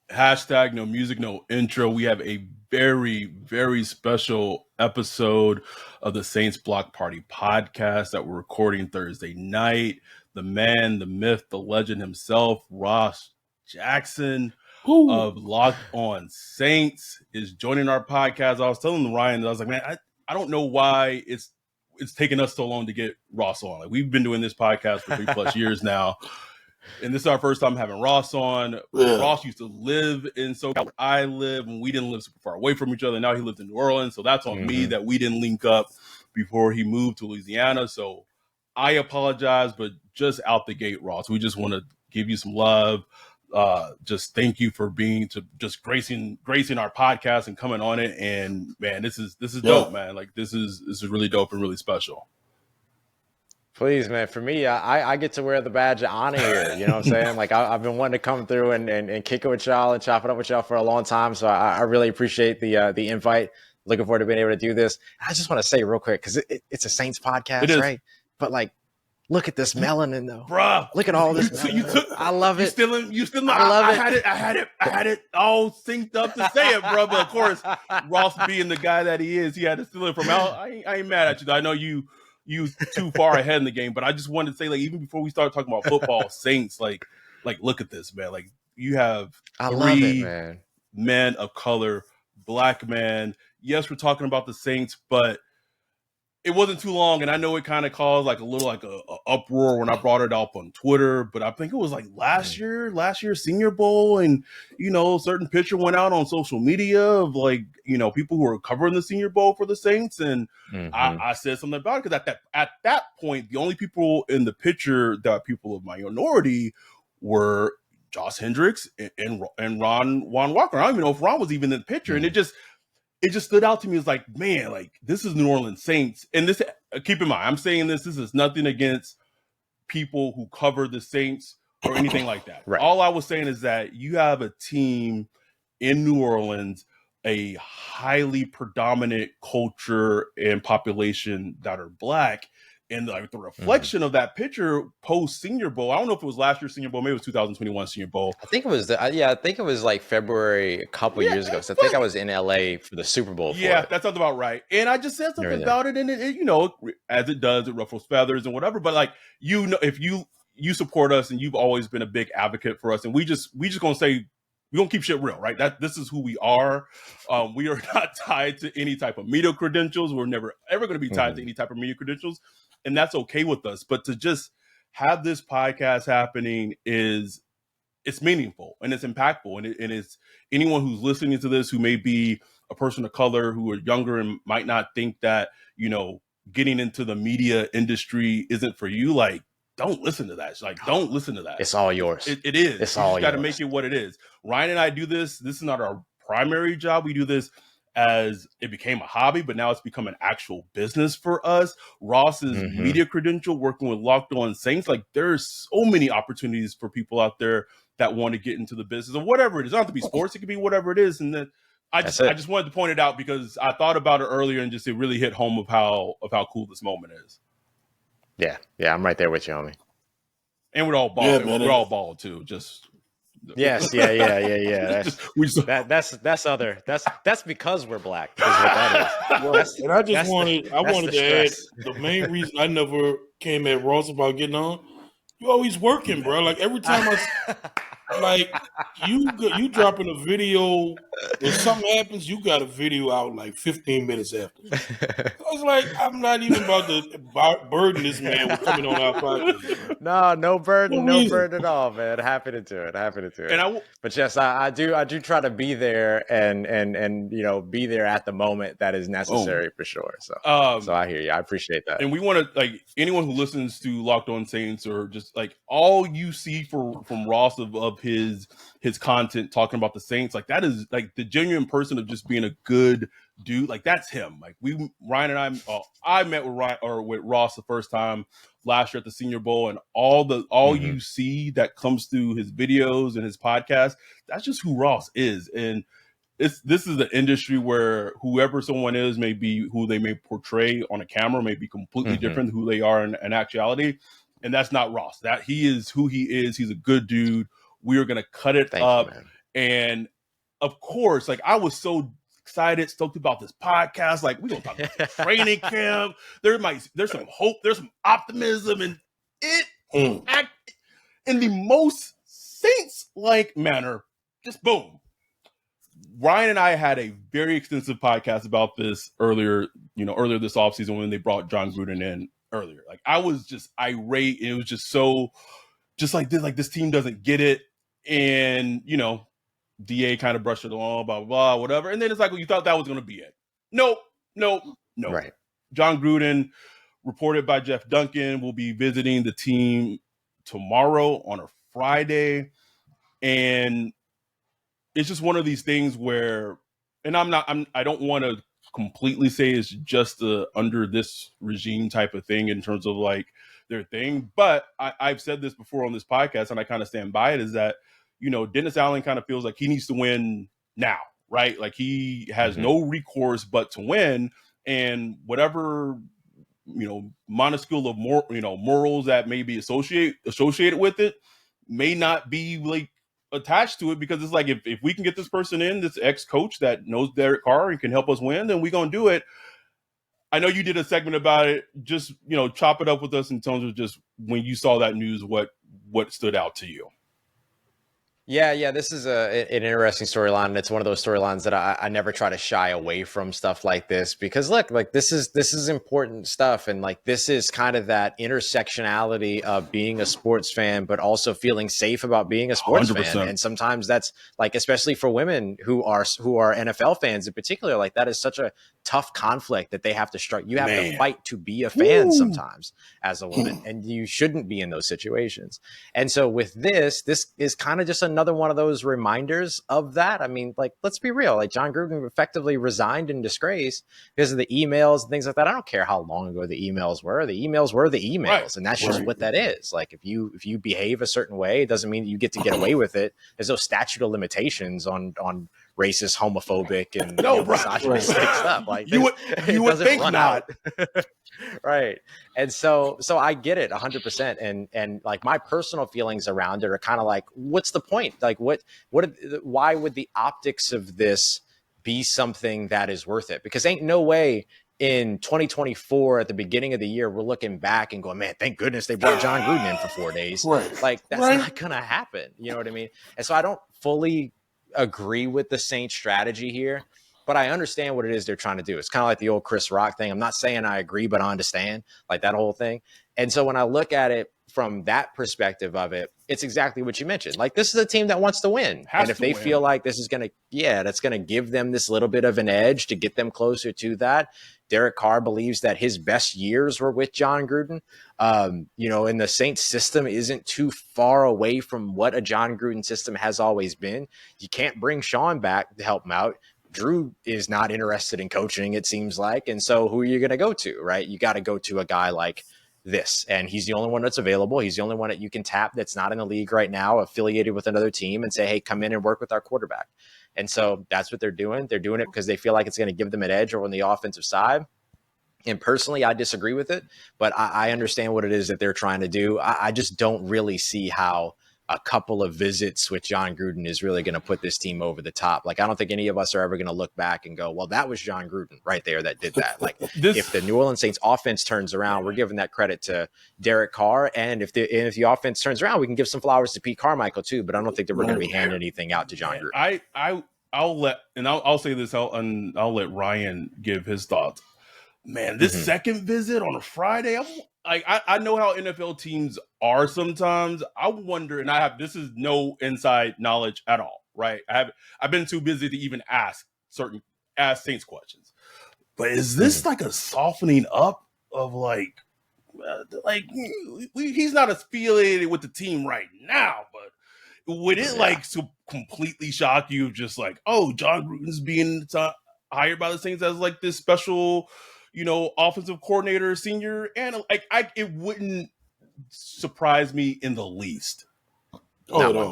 Hashtag no music, no intro. We have a very, very special episode of the Saints Block Party podcast that we're recording Thursday night. The man, the myth, the legend himself, Ross Jackson of Locked On Saints is joining our podcast. I was telling Ryan that I was like, man, I don't know why it's taken us so long to get Ross on. Like, we've been doing this podcast for 3+ years now. And this is our first time having Ross on. Yeah. Ross used to live in SoCal where I live, and we didn't live super far away from each other. Now he lives in New Orleans, so that's on me that we didn't link up before he moved to Louisiana. So I apologize, but just out the gate, Ross, we just want to give you some love. Just thank you for just gracing our podcast and coming on it. And man, this is dope, man. Like this is really dope and really special. Please, man. For me, I get to wear the badge of honor here. You know what I'm saying? Like I've been wanting to come through and kick it with y'all and chop it up with y'all for a long time. So I really appreciate the invite. Looking forward to being able to do this. I just want to say real quick, because it's a Saints podcast, right? But like, look at this melanin, though, bruh. Look at all this. I love it. You still. I love it. I had it all synced up to say it, bro. But of course, Ross being the guy that he is, he had to steal it from out. I ain't mad at you. I know you too far ahead in the game, but I just wanted to say, like, even before we start talking about football, Saints, like look at this, man. Like, you have three men of color, black man. Yes, we're talking about the Saints, but it wasn't too long, and I know it kind of caused like a little uproar when I brought it up on Twitter. But I think it was like last year's Senior Bowl, and certain picture went out on social media of like people who were covering the Senior Bowl for the Saints, and I said something about it because at that point the only people in the picture that people of minority were Josh Hendricks and Juan Walker. I don't even know if Ron was even in the picture, and it just stood out to me. It's like, man, like this is New Orleans Saints. And this, keep in mind, I'm saying this is nothing against people who cover the Saints or anything like that. Right. All I was saying is that you have a team in New Orleans, a highly predominant culture and population that are black. And like the reflection of that picture post Senior Bowl, I don't know if it was last year's Senior Bowl, maybe it was 2021 Senior Bowl. I think it was. I think it was like February a couple years ago. So I think I was in LA for the Super Bowl. That sounds about right. And I just said something about it, and it as it does, it ruffles feathers and whatever. But like if you support us and you've always been a big advocate for us, and we just gonna say we're gonna keep shit real, right? That this is who we are. We are not tied to any type of media credentials. We're never ever gonna be tied to any type of media credentials. And that's okay with us. But to just have this podcast happening it's meaningful and it's impactful. And it's anyone who's listening to this who may be a person of color who are younger and might not think that, getting into the media industry isn't for you. Like, don't listen to that. It's like, don't listen to that. It's all yours. It is. It's all yours. You got to make it what it is. Ryan and I do this. This is not our primary job. We do this as it became a hobby, but now it's become an actual business for us. Ross's media credential, working with Locked On Saints, like there's so many opportunities for people out there that want to get into the business or whatever it is. It doesn't have to be sports; it could be whatever it is. And then I just wanted to point it out because I thought about it earlier and just it really hit home of how cool this moment is. Yeah, I'm right there with you, homie. And we're all bald. Yeah, we're all bald too. Just. Yes, yeah. That's because we're black. Is what that is. And I wanted to add the main reason I never came at Ross about getting on. You always working, bro. Like every time you dropping a video, when something happens, you got a video out like 15 minutes after. I was like, I'm not even about to burden this man with coming on our podcast. No burden at all, man. Happy to do it. But yes, I do try to be there and be there at the moment that is necessary for sure. So I hear you. I appreciate that. And we want to like anyone who listens to Locked On Saints or just like all you see from Ross of his content talking about the Saints, like that is like the genuine person of just being a good dude. Like that's him. Like Ryan and I met with Ross the first time last year at the Senior Bowl, and all you see that comes through his videos and his podcast, that's just who Ross is. And this is the industry where whoever someone is may be who they may portray on a camera may be completely different than who they are in actuality. And that's not Ross. That he is who he is. He's a good dude. We are going to cut it up. And of course, like I was so excited, stoked about this podcast. Like we're gonna talk about training camp. There's some hope, there's some optimism, and it act in the most Saints-like manner. Just boom. Ryan and I had a very extensive podcast about this earlier this offseason when they brought Jon Gruden in earlier. Like I was just irate. It was just so just like this team doesn't get it. And DA kind of brushed it along, blah, blah, blah, whatever. And then it's like, well, you thought that was going to be it. Nope. Right. Jon Gruden, reported by Jeff Duncan, will be visiting the team tomorrow on a Friday. And it's just one of these things where, and I don't want to completely say it's just under this regime type of thing in terms of like their thing. But I've said this before on this podcast, and I kind of stand by it, is that, Dennis Allen kind of feels like he needs to win now, right? Like he has no recourse but to win, and whatever, minuscule of morals that may be associated with it may not be like attached to it, because it's like if we can get this person in, this ex-coach that knows Derek Carr and can help us win, then we're gonna do it. I know you did a segment about it. Just chop it up with us in terms of just when you saw that news, what stood out to you. Yeah. This is an interesting storyline, and it's one of those storylines that I never try to shy away from stuff like this, because look, like this is important stuff, and like this is kind of that intersectionality of being a sports fan, but also feeling safe about being a sports 100%. Fan. And sometimes that's like, especially for women who are NFL fans in particular, like that is such a tough conflict that they have to strike. You have to fight to be a fan sometimes as a woman, and you shouldn't be in those situations. And so with this is kind of just another one of those reminders of that. I mean, like, let's be real. Like Jon Gruden effectively resigned in disgrace because of the emails and things like that. I don't care how long ago the emails were. The emails were the emails, right. And that's just what that is. Like if you behave a certain way, it doesn't mean that you get to get away with it. There's no statute of limitations on racist, homophobic, and misogynistic stuff. Like you would think not. Right. And so I get it 100%. And like my personal feelings around it are kind of like, what's the point? Like why would the optics of this be something that is worth it? Because ain't no way in 2024 at the beginning of the year, we're looking back and going, man, thank goodness they brought Jon Gruden in for 4 days. Right. Like that's not going to happen. You know what I mean? And so I don't fully agree with the Saints strategy here, but I understand what it is they're trying to do. It's kind of like the old Chris Rock thing. I'm not saying I agree, but I understand, like that whole thing. And so when I look at it from that perspective of it, it's exactly what you mentioned. Like this is a team that wants to win. And if they feel like this is going to, that's going to give them this little bit of an edge to get them closer to that. Derek Carr believes that his best years were with Jon Gruden. And the Saints system isn't too far away from what a Jon Gruden system has always been. You can't bring Sean back to help him out. Drew is not interested in coaching, it seems like. And so who are you going to go to, right? You got to go to a guy like this. And he's the only one that's available. He's the only one that you can tap that's not in the league right now, affiliated with another team, and say, hey, come in and work with our quarterback. And so that's what they're doing. They're doing it because they feel like it's going to give them an edge over on the offensive side. And personally, I disagree with it, but I understand what it is that they're trying to do. I just don't really see how a couple of visits with Jon Gruden is really going to put this team over the top. Like, I don't think any of us are ever going to look back and go, well, that was Jon Gruden right there that did that. Like, if the New Orleans Saints offense turns around, we're giving that credit to Derek Carr. And if the offense turns around, we can give some flowers to Pete Carmichael too. But I don't think that we're going to be handing anything out to Jon Gruden. I'll say this, I'll let Ryan give his thoughts. Man, this second visit on a Friday, I know how NFL teams are sometimes. I wonder, and this is no inside knowledge at all, right? I've been too busy to even ask Saints questions. But is this like a softening up of he's not affiliated with the team right now, but would it so completely shock you, just like, oh, Jon Gruden's being hired by the Saints as like this special, offensive coordinator, senior, and it wouldn't surprise me in the least. Not one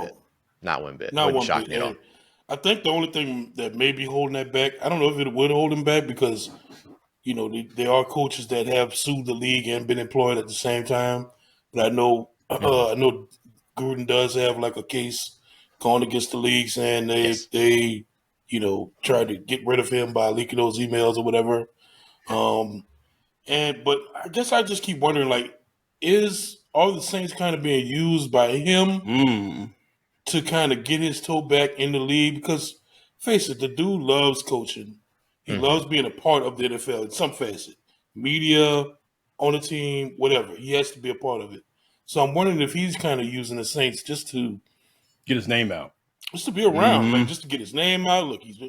bit. Not wouldn't one shock bit. me at all. I think the only thing that may be holding that back, I don't know if it would hold him back, because there are coaches that have sued the league and been employed at the same time. But I know Gruden does have like a case going against the league saying they tried to get rid of him by leaking those emails or whatever. But I guess I just keep wondering, like, are the Saints kind of being used by him to kind of get his toe back in the league? Because face it, the dude loves coaching. He loves being a part of the NFL in some facet. Media, on the team, whatever. He has to be a part of it. So I'm wondering if he's kind of using the Saints just to Get his name out. Just to be around, like just to get his name out. Look, he's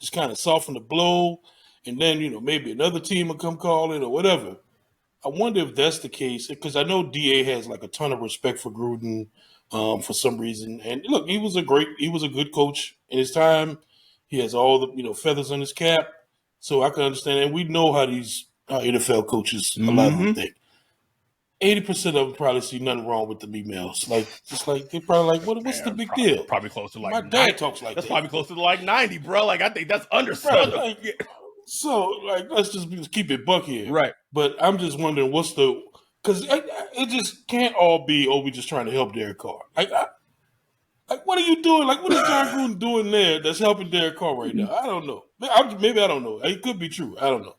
just kind of soften the blow. And then, maybe another team will come calling or whatever. I wonder if that's the case, because I know DA has like a ton of respect for Gruden for some reason. And look, he was a good coach in his time. He has all the feathers on his cap, so I can understand. And we know how these NFL coaches, a lot of them think. 80% of them probably see nothing wrong with the emails. Like, just like they're probably like, what's the big deal? Probably close to like my 90. dad talks like that's that. probably close to like 90, bro. Like I think that's understood. So, let's just keep it buck here. Right. But I'm just wondering because it just can't all be, we just trying to help Derek Carr. Like, what are you doing? Like, what is Jon Gruden doing there that's helping Derek Carr right now? I don't know. Maybe I don't know. It could be true. I don't know.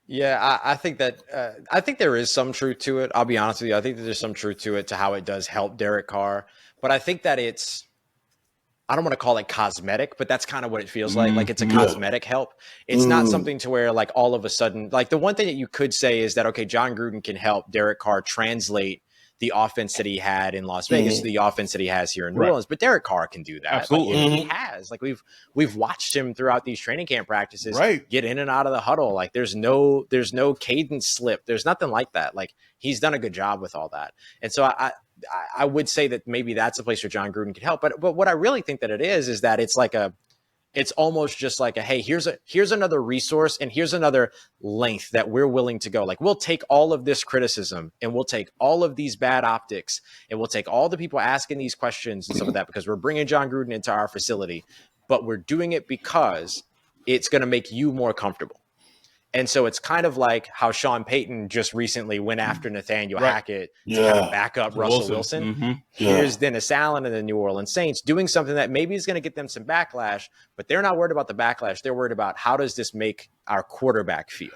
Yeah, I think that I think there is some truth to it. I'll be honest with you. I think that there's some truth to it, to how it does help Derek Carr. But I think that I don't want to call it cosmetic, but that's kind of what it feels like. Like, it's a cosmetic help. It's not something to where, like, all of a sudden, like, the one thing that you could say is that, okay, Jon Gruden can help Derek Carr translate the offense that he had in Las Vegas to the offense that he has here in New Orleans. But Derek Carr can do that. Absolutely. Like, he has. Like, we've watched him throughout these training camp practices get in and out of the huddle. Like, there's no cadence slip. There's nothing like that. Like, he's done a good job with all that. And so I would say that maybe that's a place where Jon Gruden could help. But what I really think that it is that it's almost just like hey, here's another resource, and here's another length that we're willing to go. Like, we'll take all of this criticism, and we'll take all of these bad optics, and we'll take all the people asking these questions and some of that, because we're bringing Jon Gruden into our facility, but we're doing it because it's going to make you more comfortable. And so it's kind of like how Sean Payton just recently went after Nathaniel Hackett to kind of back up Russell Wilson. Here's Dennis Allen and the New Orleans Saints doing something that maybe is going to get them some backlash, but they're not worried about the backlash. They're worried about, how does this make our quarterback feel?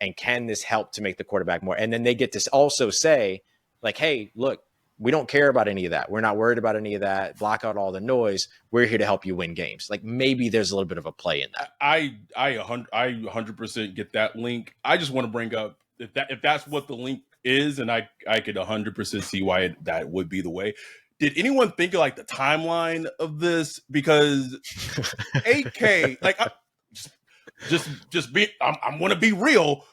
And can this help to make the quarterback more? And then they get to also say, like, hey, look, we don't care about any of that. We're not worried about any of that. Block out all the noise. We're here to help you win games. Like, maybe there's a little bit of a play in that. I 100% get that link. I just want to bring up if that's what the link is, and I could 100% see why that would be the way. Did anyone think of like the timeline of this? Because AK, like, I'm going to be real.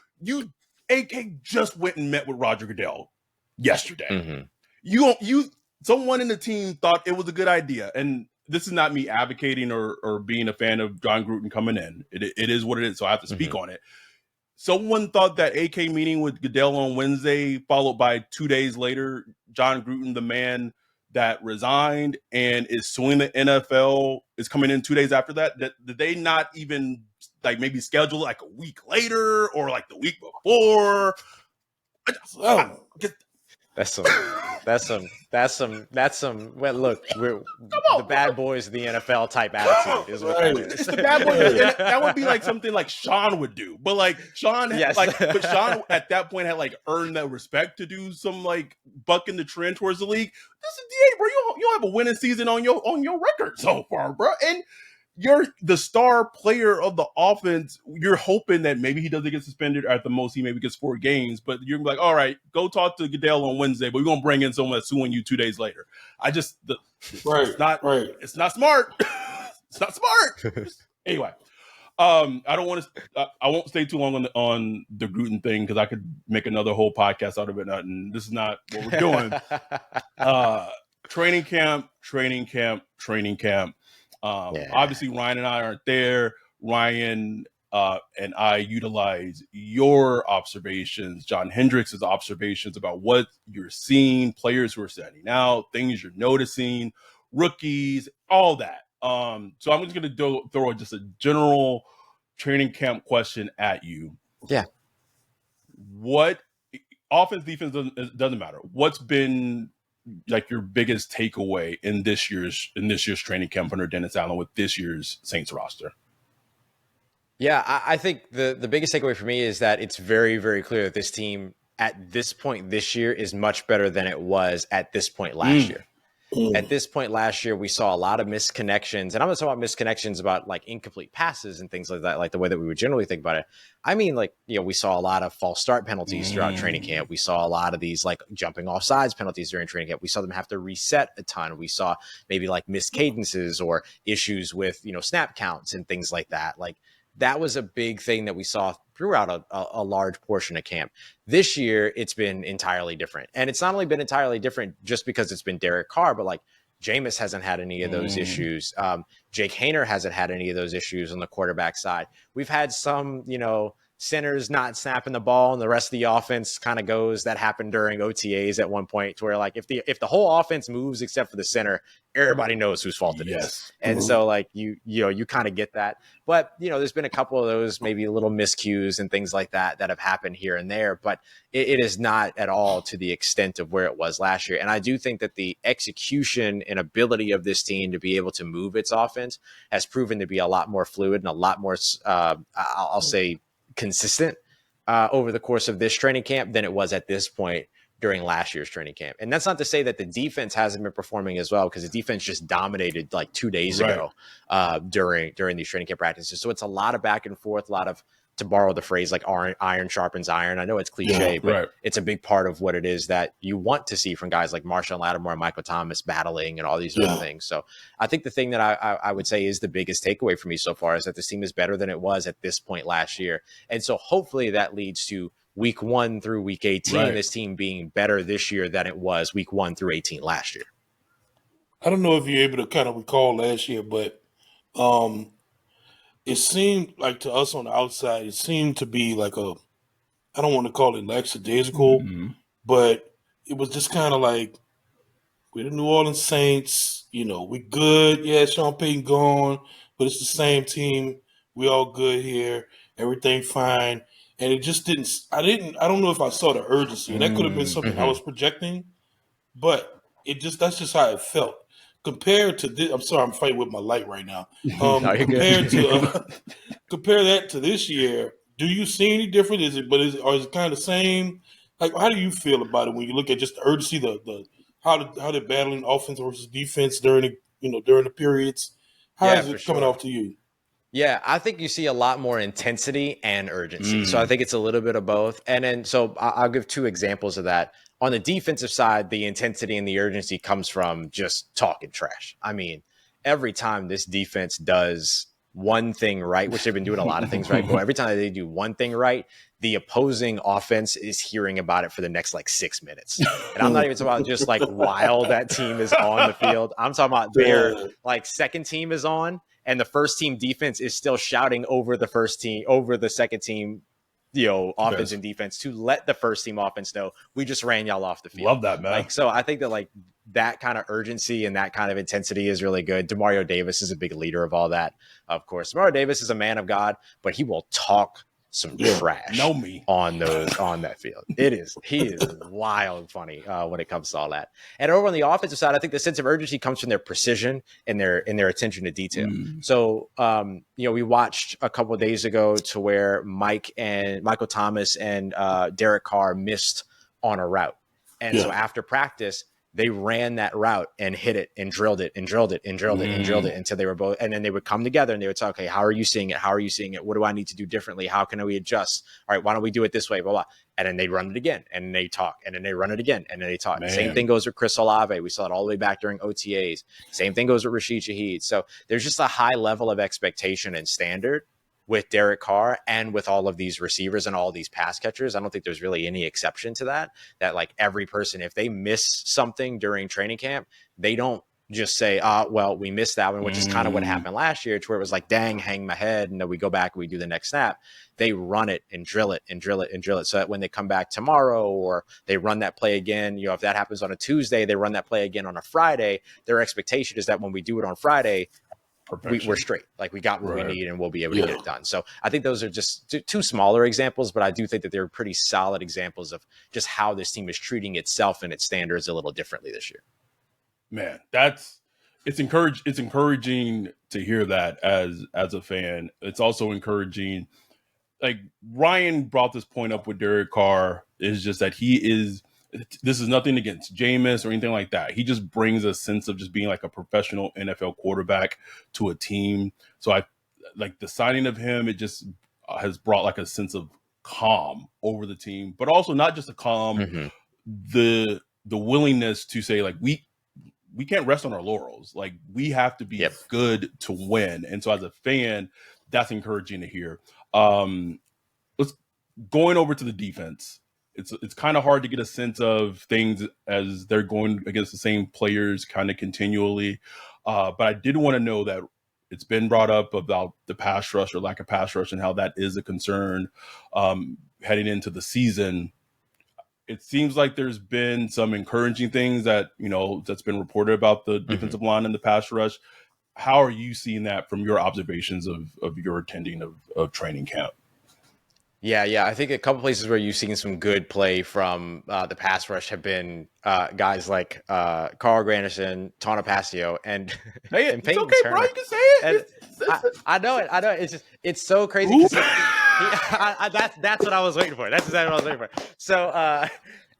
AK just went and met with Roger Goodell yesterday. Someone in the team thought it was a good idea, and this is not me advocating or being a fan of Jon Gruden coming in. It is what it is, so I have to speak on it. Someone thought that AK meeting with Goodell on Wednesday, followed by 2 days later, Jon Gruden, the man that resigned and is suing the NFL, is coming in 2 days after that. Did they not even like maybe schedule like a week later or like the week before? That's some. Well, look, we're the bad boys of the NFL type attitude is what that is. It's the bad boys. That would be like something like Sean would do, but like Sean, but Sean at that point had like earned that respect to do some like bucking the trend towards the league. This is DA, bro. You don't have a winning season on your record so far, bro, and you're the star player of the offense. You're hoping that maybe he doesn't get suspended, or at the most he maybe gets 4 games, but you're gonna be like, all right, go talk to Goodell on Wednesday, but we're gonna bring in someone that's suing you 2 days later. It's not smart. It's not smart. Anyway, I won't stay too long on the Gruden thing, because I could make another whole podcast out of it, and this is not what we're doing. Training camp. Obviously, Ryan and I aren't there. Ryan and I utilize your observations, John Hendricks' observations about what you're seeing, players who are standing out, things you're noticing, rookies, all that. So I'm just going to throw just a general training camp question at you. Yeah. What offense, defense doesn't matter. What's been like your biggest takeaway in this year's training camp under Dennis Allen with this year's Saints roster? Yeah, I think the biggest takeaway for me is that it's very, very clear that this team at this point this year is much better than it was at this point last year. At this point last year, we saw a lot of misconnections, and I'm not talking about misconnections about like incomplete passes and things like that, like the way that we would generally think about it. I mean, like, we saw a lot of false start penalties throughout training camp. We saw a lot of these like jumping off sides penalties during training camp. We saw them have to reset a ton. We saw maybe like missed cadences or issues with, snap counts and things like that. Like, that was a big thing that we saw throughout a large portion of camp. This year, it's been entirely different. And it's not only been entirely different just because it's been Derek Carr, but like Jameis hasn't had any of those issues. Jake Haener hasn't had any of those issues on the quarterback side. We've had some, centers not snapping the ball and the rest of the offense kind of goes. That happened during OTAs at one point to where like if the whole offense moves except for the center, everybody knows whose fault it is. And so like you kind of get that. But there's been a couple of those maybe little miscues and things like that have happened here and there, but it is not at all to the extent of where it was last year. And I do think that the execution and ability of this team to be able to move its offense has proven to be a lot more fluid and a lot more I'll say consistent over the course of this training camp than it was at this point during last year's training camp. And that's not to say that the defense hasn't been performing as well, because the defense just dominated like 2 days ago during these training camp practices. So it's a lot of back and forth, a lot of, to borrow the phrase, like iron sharpens iron. I know it's cliche, but it's a big part of what it is that you want to see from guys like Marshawn Lattimore and Michael Thomas battling and all these other things. So I think the thing that I would say is the biggest takeaway for me so far is that this team is better than it was at this point last year. And so hopefully that leads to week 1 through week 18, this team being better this year than it was week 1 through 18 last year. I don't know if you're able to kind of recall last year, but it seemed like to us on the outside, it seemed to be like I don't want to call it lackadaisical, but it was just kind of like, we're the New Orleans Saints, we good. Yeah, Sean Payton gone, but it's the same team. We all good here. Everything fine. And it just I don't know if I saw the urgency. And that could have been something I was projecting, but that's just how it felt. Compared to this, I'm sorry, I'm fighting with my light right now. Compare that to this year. Do you see any difference? Is it kind of the same? Like, how do you feel about it when you look at just the urgency, how they're battling offense versus defense during the periods? How is it coming off to you? Yeah, I think you see a lot more intensity and urgency. So I think it's a little bit of both. And then, so I'll give 2 examples of that. On the defensive side, the intensity and the urgency comes from just talking trash. I mean, every time this defense does one thing right, which they've been doing a lot of things right, but every time they do one thing right, the opposing offense is hearing about it for the next like 6 minutes. And I'm not even talking about just like while that team is on the field. I'm talking about their like second team is on and the first team defense is still shouting over the second team, offense and defense to let the first team offense know we just ran y'all off the field. Love that, man. Like, so I think that like that kind of urgency and that kind of intensity is really good. Demario Davis is a big leader of all that. Of course, Demario Davis is a man of God, but he will talk some trash on that field. He is wild funny when it comes to all that. And over on the offensive side, I think the sense of urgency comes from their precision and their attention to detail. So we watched a couple of days ago to where Michael Thomas and Derek Carr missed on a route. And so after practice, they ran that route and hit it and drilled it and drilled it and drilled it and drilled it until they were both. And then they would come together and they would say, okay, how are you seeing it? How are you seeing it? What do I need to do differently? How can we adjust? All right, why don't we do it this way? Blah, blah. And then they run it again and they talk and then they run it again and then they talk. Same thing goes with Chris Olave. We saw it all the way back during OTAs. Same thing goes with Rashid Shaheed. So there's just a high level of expectation and standard with Derek Carr and with all of these receivers and all these pass catchers. I don't think there's really any exception to that like every person, if they miss something during training camp, they don't just say, well, we missed that one, which is kind of what happened last year to where it was like, dang, hang my head. And then we go back and we do the next snap. They run it and drill it and drill it and drill it. So that when they come back tomorrow or they run that play again, if that happens on a Tuesday, they run that play again on a Friday, their expectation is that when we do it on Friday, we're straight. Like we got what we need and we'll be able to get it done. So I think those are just two smaller examples, but I do think that they're pretty solid examples of just how this team is treating itself and its standards a little differently this year. Man, it's encouraging to hear that as a fan. It's also encouraging. Like Ryan brought this point up with Derek Carr, is just that this is nothing against Jameis or anything like that. He just brings a sense of just being like a professional NFL quarterback to a team. So I like the signing of him. It just has brought like a sense of calm over the team, but also not just a calm, the willingness to say like, we can't rest on our laurels. Like we have to be good to win. And so as a fan, that's encouraging to hear. Let's going over to the defense. It's kind of hard to get a sense of things as they're going against the same players kind of continually. But I did want to know that it's been brought up about the pass rush or lack of pass rush and how that is a concern heading into the season. It seems like there's been some encouraging things that, that's been reported about the defensive line and the pass rush. How are you seeing that from your observations of your attending of training camp? Yeah. I think a couple places where you've seen some good play from the pass rush have been guys like Carl Granderson, Tonopasio, and Hey, and it's Peyton okay, Turner. bro. You can say it. I know it. It's so crazy. 'Cause that's what I was waiting for. That's exactly what I was waiting for. So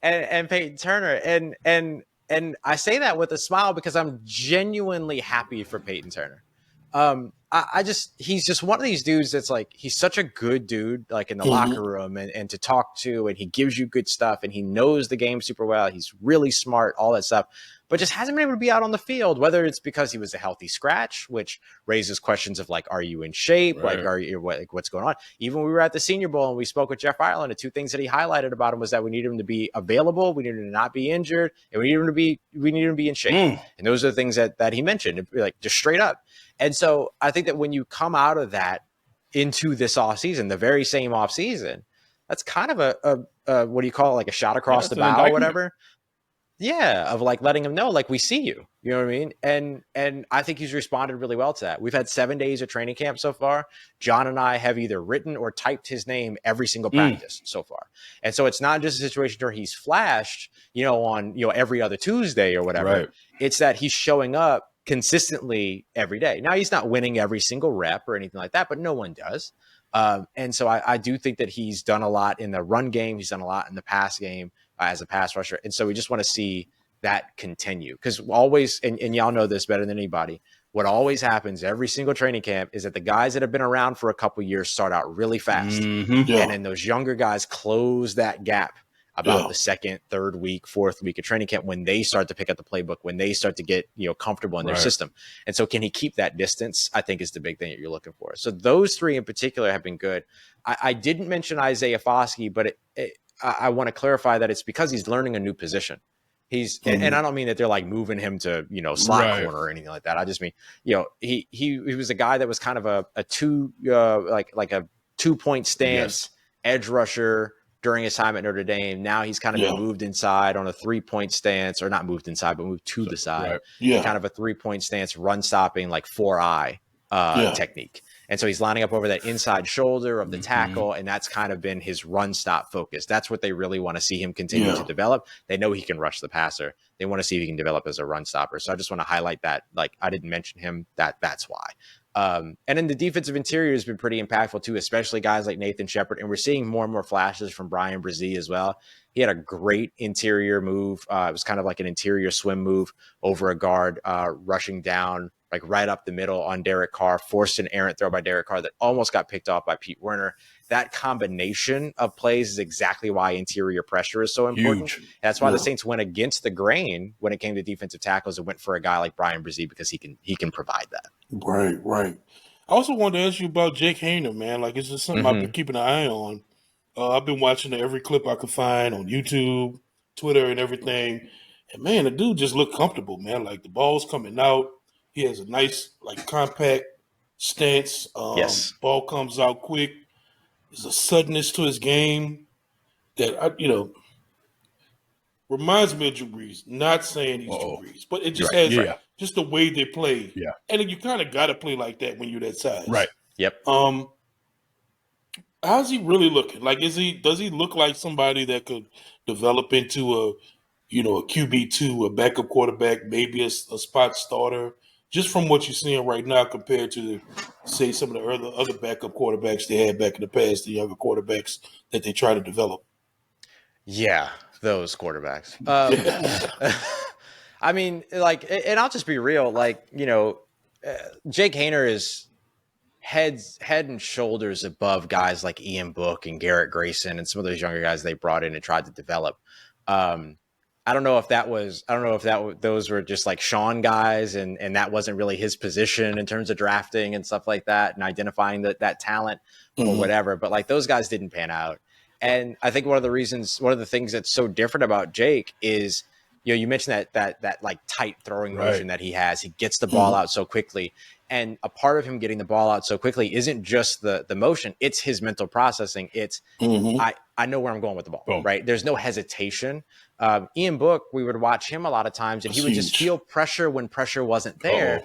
and Peyton Turner and I say that with a smile because I'm genuinely happy for Peyton Turner. He's just one of these dudes that's like, he's such a good dude, like in the locker room and to talk to, and he gives you good stuff and he knows the game super well. He's really smart, all that stuff, but just hasn't been able to be out on the field, whether it's because he was a healthy scratch, which raises questions of like, are you in shape? Right. Like, what's going on? Even when we were at the Senior Bowl and we spoke with Jeff Ireland, the two things that he highlighted about him was that we need him to be available, we need him to not be injured, and we need him to be in shape. And those are the things that he mentioned, like just straight up. And so I think that when you come out of that into this offseason, the very same offseason, that's kind of a what do you call it? Like a shot across the bow or whatever. Yeah. Of like letting him know, like, we see you, you know what I mean? And I think he's responded really well to that. We've had 7 days of training camp so far. John and I have either written or typed his name every single practice so far. And so it's not just a situation where he's flashed, on, every other Tuesday or whatever. Right. It's that he's showing up consistently every day. Now he's not winning every single rep or anything like that, but no one does. And so I do think that he's done a lot in the run game. He's done a lot in the pass game as a pass rusher. And so we just want to see that continue because always, and y'all know this better than anybody, what always happens every single training camp is that the guys that have been around for a couple years start out really fast. And then those younger guys close that gap about the second, third week, fourth week of training camp when they start to pick up the playbook, when they start to get, comfortable in their system. And so can he keep that distance, I think is the big thing that you're looking for. So those three in particular have been good. I didn't mention Isaiah Foskey, but I want to clarify that it's because he's learning a new position. He's, and I don't mean that they're like moving him to, slot corner or anything like that. I just mean, he was a guy that was kind of a 2-point stance, edge rusher during his time at Notre Dame. Now he's kind of been moved inside on a 3-point stance, or not moved inside, but moved to the side. Kind of a 3-point stance, run stopping, like 4-eye technique. And so he's lining up over that inside shoulder of the tackle, and that's kind of been his run stop focus. That's what they really want to see him continue to develop. They know he can rush the passer. They want to see if he can develop as a run stopper. So I just want to highlight that. Like, I didn't mention him. That's why. And then the defensive interior has been pretty impactful too, especially guys like Nathan Shepard. And we're seeing more and more flashes from Brian Brzee as well. He had a great interior move. It was kind of like an interior swim move over a guard, rushing down like right up the middle on Derek Carr, forced an errant throw by Derek Carr that almost got picked off by Pete Werner. That combination of plays is exactly why interior pressure is so important. Huge. That's why the Saints went against the grain when it came to defensive tackles and went for a guy like Brian Brzee because he can provide that. Right. I also wanted to ask you about Jake Hayner, man. Like, it's just something I've been keeping an eye on. I've been watching every clip I could find on YouTube, Twitter, and everything. And, man, the dude just looked comfortable, man. Like, the ball's coming out. He has a nice, like, compact stance. Ball comes out quick. There's a suddenness to his game that, reminds me of Drew Brees. Not saying he's Drew Brees, but it just has just the way they play. Yeah. And you kind of got to play like that when you're that size. Right. Yep. How's he really looking? Like, does he look like somebody that could develop into a QB2, a backup quarterback, maybe a spot starter, just from what you're seeing right now compared to, say, some of the other backup quarterbacks they had back in the past, the younger quarterbacks that they try to develop? Yeah, those quarterbacks. I mean, like, and I'll just be real. Like, Jake Haener is head and shoulders above guys like Ian Book and Garrett Grayson and some of those younger guys they brought in and tried to develop. I don't know if those were just like Sean guys and that wasn't really his position in terms of drafting and stuff like that and identifying that talent or whatever. But like those guys didn't pan out. And I think one of the things that's so different about Jake is, you mentioned that like tight throwing motion that he has. He gets the ball out so quickly. And a part of him getting the ball out so quickly isn't just the motion, it's his mental processing. It's I know where I'm going with the ball, right? There's no hesitation. Ian Book, we would watch him a lot of times and he would just feel pressure when pressure wasn't there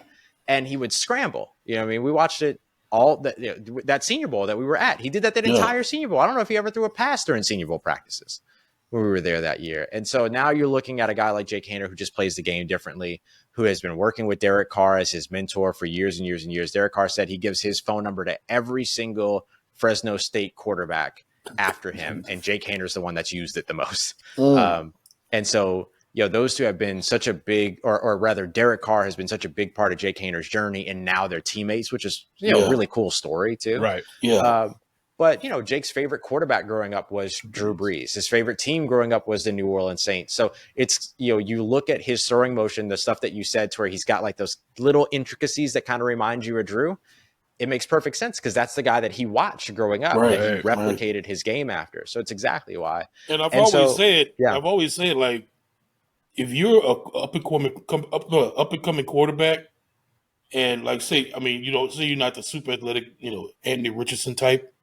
and he would scramble. I mean, we watched it all that Senior Bowl that we were at. He did that entire Senior Bowl. I don't know if he ever threw a pass during Senior Bowl practices when we were there that year. And so now you're looking at a guy like Jake Haener who just plays the game differently, who has been working with Derek Carr as his mentor for years and years and years. Derek Carr said he gives his phone number to every single Fresno State quarterback after him, and Jake Haener is the one that's used it the most. And so, those two have been such a big, or rather Derek Carr has been such a big part of Jake Haener's journey, and now they're teammates, which is, a really cool story too. Right. Yeah. But, Jake's favorite quarterback growing up was Drew Brees. His favorite team growing up was the New Orleans Saints. So it's, you look at his throwing motion, the stuff that you said to where he's got like those little intricacies that kind of remind you of Drew. It makes perfect sense because that's the guy that he watched growing up that he replicated his game after. So it's exactly why. And I've always said, like, if you're a up and coming quarterback and like, say you're not the super athletic, Andy Richardson type,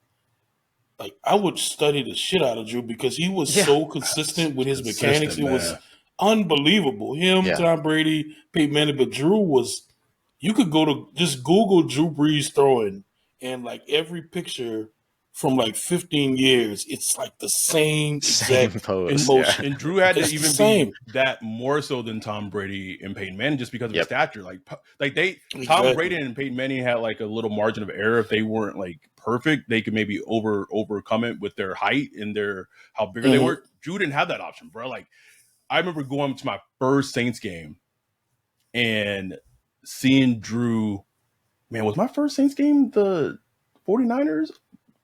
like I would study the shit out of Drew because he was so consistent with his mechanics. It was unbelievable. Tom Brady, Peyton Manning, but Drew was. You could go to just Google Drew Brees throwing, and like every picture from like 15 years, it's like the same pose. And Drew had to even be that more so than Tom Brady and Peyton Manning just because of his stature. Tom Brady and Peyton Manning had like a little margin of error. If they weren't like perfect, they could maybe overcome it with their height and how bigger they were. Drew didn't have that option, bro. Like I remember going to my first Saints game and seeing Drew, man, was my first Saints game the 49ers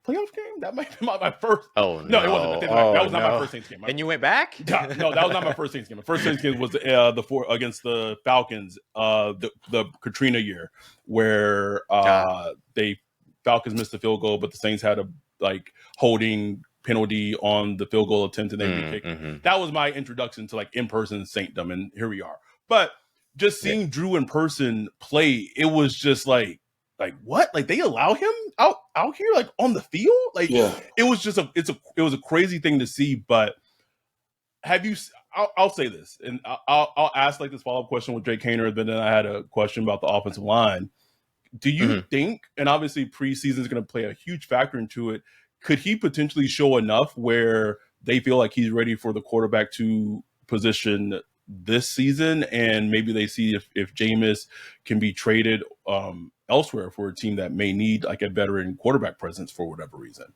playoff game? That might be my first. Oh, no. It wasn't. That was not my first Saints game. And you went back? No, that was not my first Saints game. My first Saints game was against the Falcons, the Katrina year, where Falcons missed the field goal, but the Saints had a holding penalty on the field goal attempt and they kicked. That was my introduction to in-person Saintdom, and here we are. But just seeing Drew in person play, it was just like what? Like they allow him out here on the field? It was just it was a crazy thing to see. But have you? I'll say this, and I'll ask this follow-up question with Jake Haener, but then I had a question about the offensive line. Do you think? And obviously preseason is going to play a huge factor into it. Could he potentially show enough where they feel like he's ready for the quarterback to position this season, and maybe they see if Jameis can be traded elsewhere for a team that may need a veteran quarterback presence for whatever reason?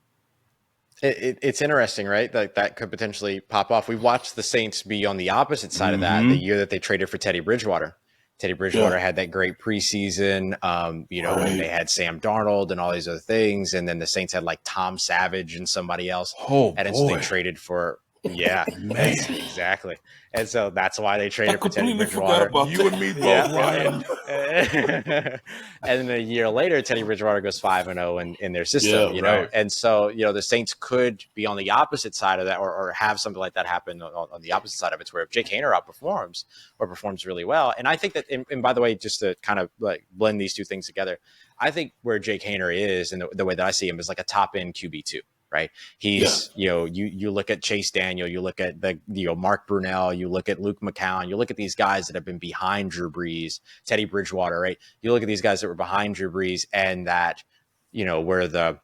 It's interesting, right? That could potentially pop off. We watched the Saints be on the opposite side of that the year that they traded for Teddy Bridgewater. Teddy Bridgewater had that great preseason, and they had Sam Darnold and all these other things. And then the Saints had Tom Savage and somebody else. And so they traded for, man. Exactly. And so that's why they traded for Teddy Bridgewater. You and me both, Ryan. And then a year later, Teddy Bridgewater goes 5-0 in their system, know? And so, the Saints could be on the opposite side of that or have something like that happen on the opposite side of it, where if Jake Haener outperforms or performs really well. And I think that, and by the way, just to kind of blend these two things together, I think where Jake Haener is and the way that I see him is a top end QB2. right? He's, you look at Chase Daniel, you look at Mark Brunell, you look at Luke McCown, you look at these guys that have been behind Drew Brees, Teddy Bridgewater, right? You look at these guys that were behind Drew Brees and that, were the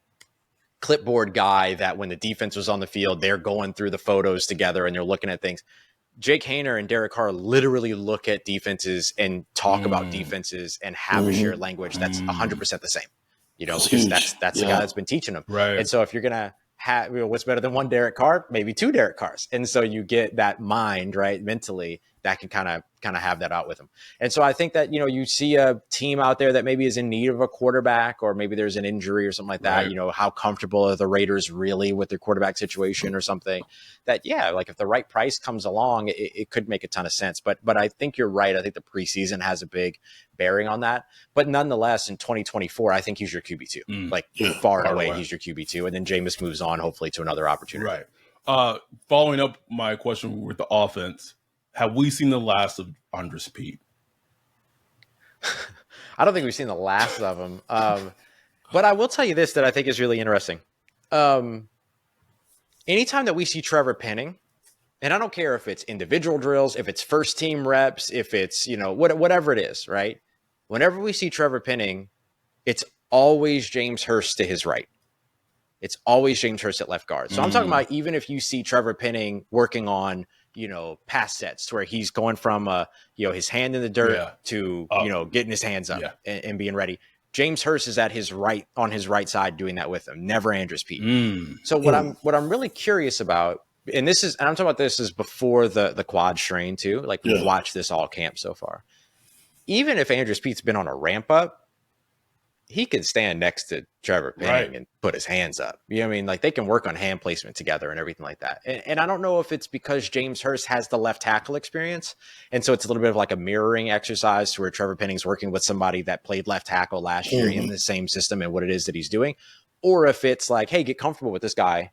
clipboard guy that when the defense was on the field, they're going through the photos together and they're looking at things. Jake Haener and Derek Carr literally look at defenses and talk about defenses and have a shared language that's 100% the same, because that's the guy that's been teaching them. Right. And so if you're going to have, what's better than one Derek Carr? Maybe two Derek Carrs. And so you get that mind, right, mentally, that can kind of have that out with them. And so I think that, you see a team out there that maybe is in need of a quarterback, or maybe there's an injury or something like that. Right. How comfortable are the Raiders really with their quarterback situation or something that, like if the right price comes along, it could make a ton of sense. But I think you're right. I think the preseason has a big bearing on that. But nonetheless, in 2024, I think he's your QB2. Far and away, he's your QB2. And then Jameis moves on, hopefully, to another opportunity. Right. Following up my question with the offense, have we seen the last of Andres Pete? I don't think we've seen the last of him. But I will tell you this that I think is really interesting. Anytime that we see Trevor Penning, and I don't care if it's individual drills, if it's first team reps, if it's, whatever it is, right? Whenever we see Trevor Penning, it's always James Hurst to his right. It's always James Hurst at left guard. So I'm talking about even if you see Trevor Penning working on, pass sets to where he's going from, his hand in the dirt to, getting his hands up and being ready. James Hurst is at on his right side doing that with him, never Andres Pete. So what I'm really curious about, and I'm talking about this is before the quad strain too. Like we've watched this all camp so far. Even if Andres Pete's been on a ramp up, he can stand next to Trevor Penning and put his hands up. You know what I mean? Like they can work on hand placement together and everything like that. And I don't know if it's because James Hurst has the left tackle experience. And so it's a little bit of like a mirroring exercise to where Trevor Penning's working with somebody that played left tackle last year in the same system and what it is that he's doing. Or if it's like, hey, get comfortable with this guy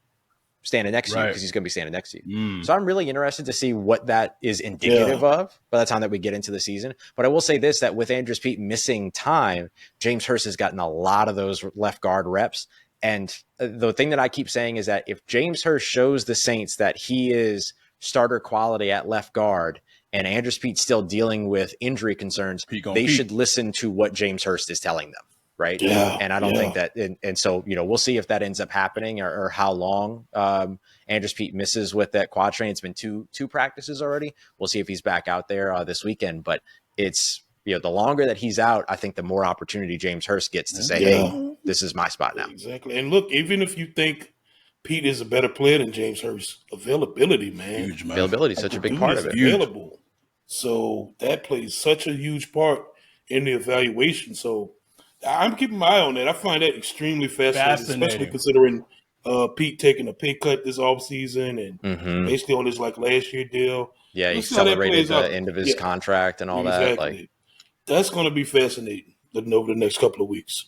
standing next to you because he's going to be standing next to you. So I'm really interested to see what that is indicative of by the time that we get into the season. But I will say this, that with Andres Pete missing time, James Hurst has gotten a lot of those left guard reps. And the thing that I keep saying is that if James Hurst shows the Saints that he is starter quality at left guard and Andres Pete's still dealing with injury concerns, they should listen to what James Hurst is telling them. Right. And I don't think that. And so, we'll see if that ends up happening or how long Andres Pete misses with that quad train. It's been two practices already. We'll see if he's back out there this weekend. But it's, the longer that he's out, I think the more opportunity James Hurst gets to say, hey, this is my spot now. Exactly. And look, even if you think Pete is a better player than James Hurst, availability, man. Huge, man. Availability is such a big part of it. Available. So that plays such a huge part in the evaluation. So I'm keeping my eye on that. I find that extremely fascinating. Especially considering Pete taking a pay cut this offseason and basically on his last year deal. Yeah, he celebrated the end of his contract and all that. That's going to be fascinating over the next couple of weeks.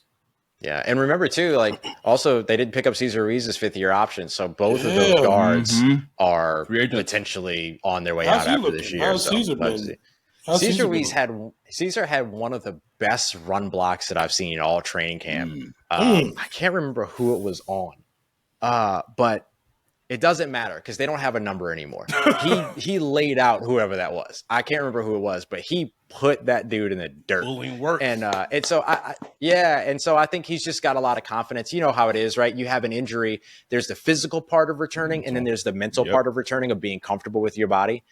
Yeah, and remember too, also they did pick up Cesar Ruiz's 5th-year option, so both of those guards are potentially on their way out after this year. Cesar Ruiz had one of the best run blocks that I've seen all training camp. I can't remember who it was on, but it doesn't matter because they don't have a number anymore. He laid out whoever that was. I can't remember who it was, but he put that dude in the dirt. Bullying works. And so I think he's just got a lot of confidence. You know how it is, right? You have an injury. There's the physical part of returning, and then there's the mental part of returning, of being comfortable with your body.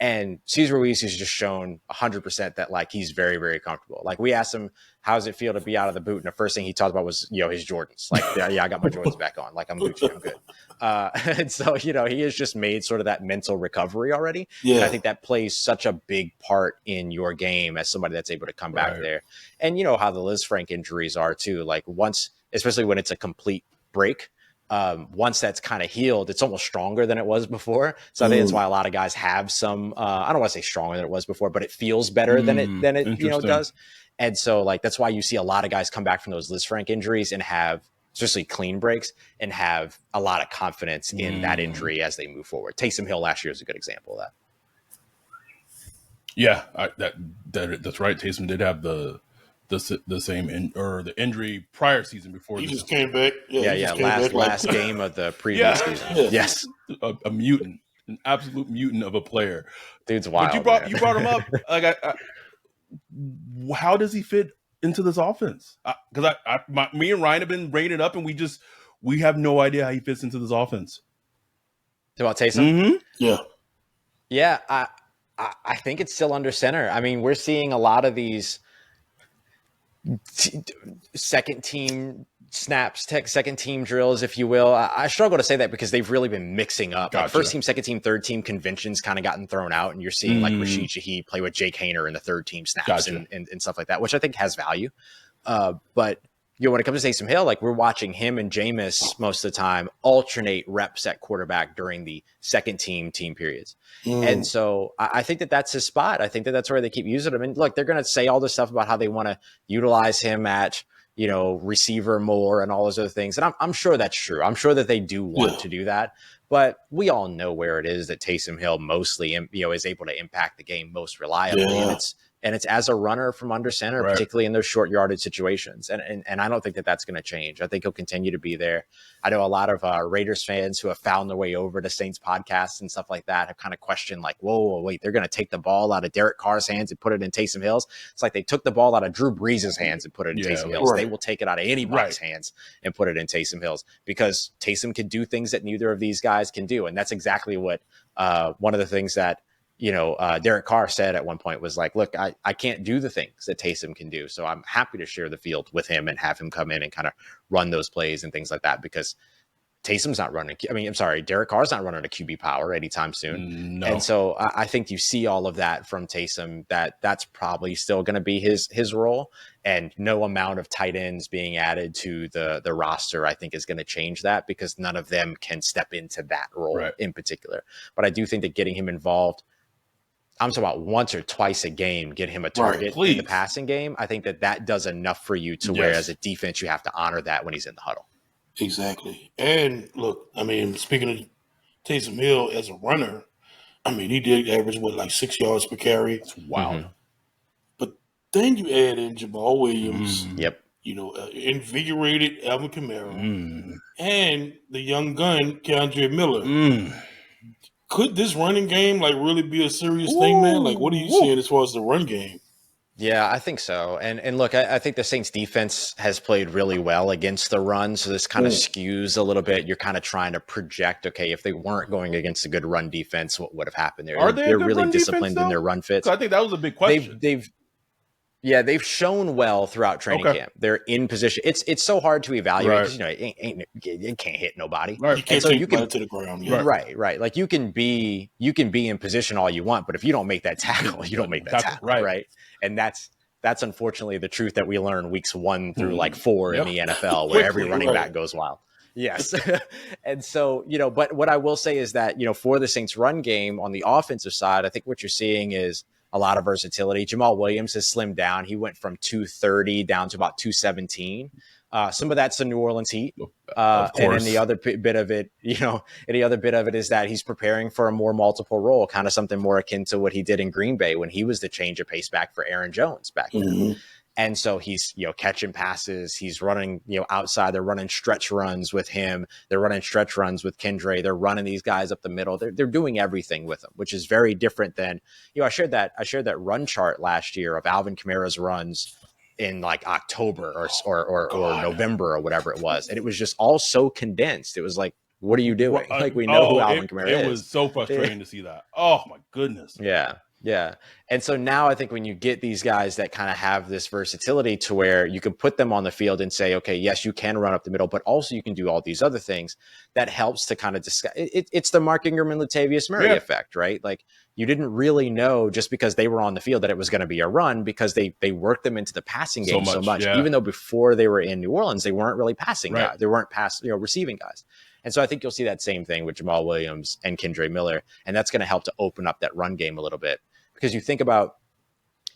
And Cesar Ruiz has just shown 100% that he's very, very comfortable. We asked him, how does it feel to be out of the boot? And the first thing he talked about was, his Jordans. I got my Jordans back on. I'm Gucci, I'm good. And so, he has just made sort of that mental recovery already. Yeah. And I think that plays such a big part in your game as somebody that's able to come back there. And you know how the Liz Frank injuries are too. Once, especially when it's a complete break, once that's kind of healed, it's almost stronger than it was before. So I think that's why a lot of guys have some, I don't want to say stronger than it was before, but it feels better than it does. And so that's why you see a lot of guys come back from those Liz Frank injuries and have especially clean breaks and have a lot of confidence in that injury as they move forward. Taysom Hill last year is a good example of that. Yeah, that's right. Taysom did have the the same or the injury prior season before He this. just came back. Yeah, he just came back last game of the previous season. Yes, a mutant, an absolute mutant of a player. Dude's wild. But you brought him up. Like, how does he fit into this offense? Because me and Ryan have been bringing it up, and we have no idea how he fits into this offense. About Taysom? Mm-hmm. Yeah. I think it's still under center. I mean, we're seeing a lot of these second team snaps, second team drills, if you will. I struggle to say that because they've really been mixing up. Gotcha. Like first team, second team, third team conventions kind of gotten thrown out, and you're seeing like Rashid Shaheed play with Jake Hayner in the third team snaps and stuff like that, which I think has value. But when it comes to Taysom Hill, like we're watching him and Jameis most of the time alternate reps at quarterback during the second team periods. And so I think that that's his spot. I think that that's where they keep using him. And look, they're going to say all this stuff about how they want to utilize him at, receiver more and all those other things. And I'm sure that's true. I'm sure that they do want to do that. But we all know where it is that Taysom Hill mostly, is able to impact the game most reliably. Yeah. And it's as a runner from under center, particularly in those short yardage situations. And I don't think that that's going to change. I think he'll continue to be there. I know a lot of Raiders fans who have found their way over to Saints podcasts and stuff like that have kind of questioned like, whoa, wait, they're going to take the ball out of Derek Carr's hands and put it in Taysom Hill's. It's like they took the ball out of Drew Brees' hands and put it in Taysom Hill's. They will take it out of anybody's hands and put it in Taysom Hill's because Taysom can do things that neither of these guys can do. And that's exactly what one of the things that, Derek Carr said at one point was like, look, I can't do the things that Taysom can do. So I'm happy to share the field with him and have him come in and kind of run those plays and things like that because Taysom's not running. Derek Carr's not running a QB power anytime soon. No. And so I think you see all of that from Taysom that's probably still going to be his role, and no amount of tight ends being added to the roster, I think, is going to change that because none of them can step into that role in particular. But I do think that getting him involved, I'm talking about once or twice a game, get him a target in the passing game. I think that does enough for you to where as a defense, you have to honor that when he's in the huddle. Exactly. And look, speaking of Taysom Hill as a runner, he did average, 6 yards per carry. It's wild. But then you add in Jamal Williams. Yep. Invigorated Alvin Kamara. And the young gun, Keandre Miller. Could this running game really be a serious thing, man? What are you seeing as far as the run game? Yeah, I think so. And look, I think the Saints defense has played really well against the run. So this kind of skews a little bit. You're kind of trying to project, okay, if they weren't going against a good run defense, what would have happened there? Are they're really disciplined in their run fits. I think that was a big question. They've shown well throughout training camp. They're in position. It's so hard to evaluate because it can't hit nobody. Right. You can't take it to the ground. Yeah. Right. Like you can be in position all you want, but if you don't make that tackle, you don't make that tackle. Right. And that's unfortunately the truth that we learn weeks 1 through 4 in the NFL, where every running back goes wild. Yes. And so, but what I will say is that, for the Saints run game on the offensive side, I think what you're seeing is a lot of versatility. Jamal Williams has slimmed down. He went from 230 down to about 217. Some of that's the New Orleans Heat. And then the other bit of it, is that he's preparing for a more multiple role, kind of something more akin to what he did in Green Bay when he was the change of pace back for Aaron Jones back then. And so he's, catching passes. He's running, outside. They're running stretch runs with him. They're running stretch runs with Kendra. They're running these guys up the middle. They're doing everything with them, which is very different than, I shared that run chart last year of Alvin Kamara's runs in October or November or whatever it was. And it was just all so condensed. It was like, what are you doing? We know who Alvin Kamara is. It was so frustrating to see that. Oh my goodness. Yeah. And so now I think when you get these guys that kind of have this versatility to where you can put them on the field and say, okay, yes, you can run up the middle, but also you can do all these other things, that helps to kind of discuss. It's the Mark Ingram and Latavius Murray effect, right? Like you didn't really know just because they were on the field that it was going to be a run because they worked them into the passing game so much. Even though before they were in New Orleans, they weren't really passing guys. They weren't receiving guys. And so I think you'll see that same thing with Jamal Williams and Kendra Miller, and that's going to help to open up that run game a little bit. Because you think about,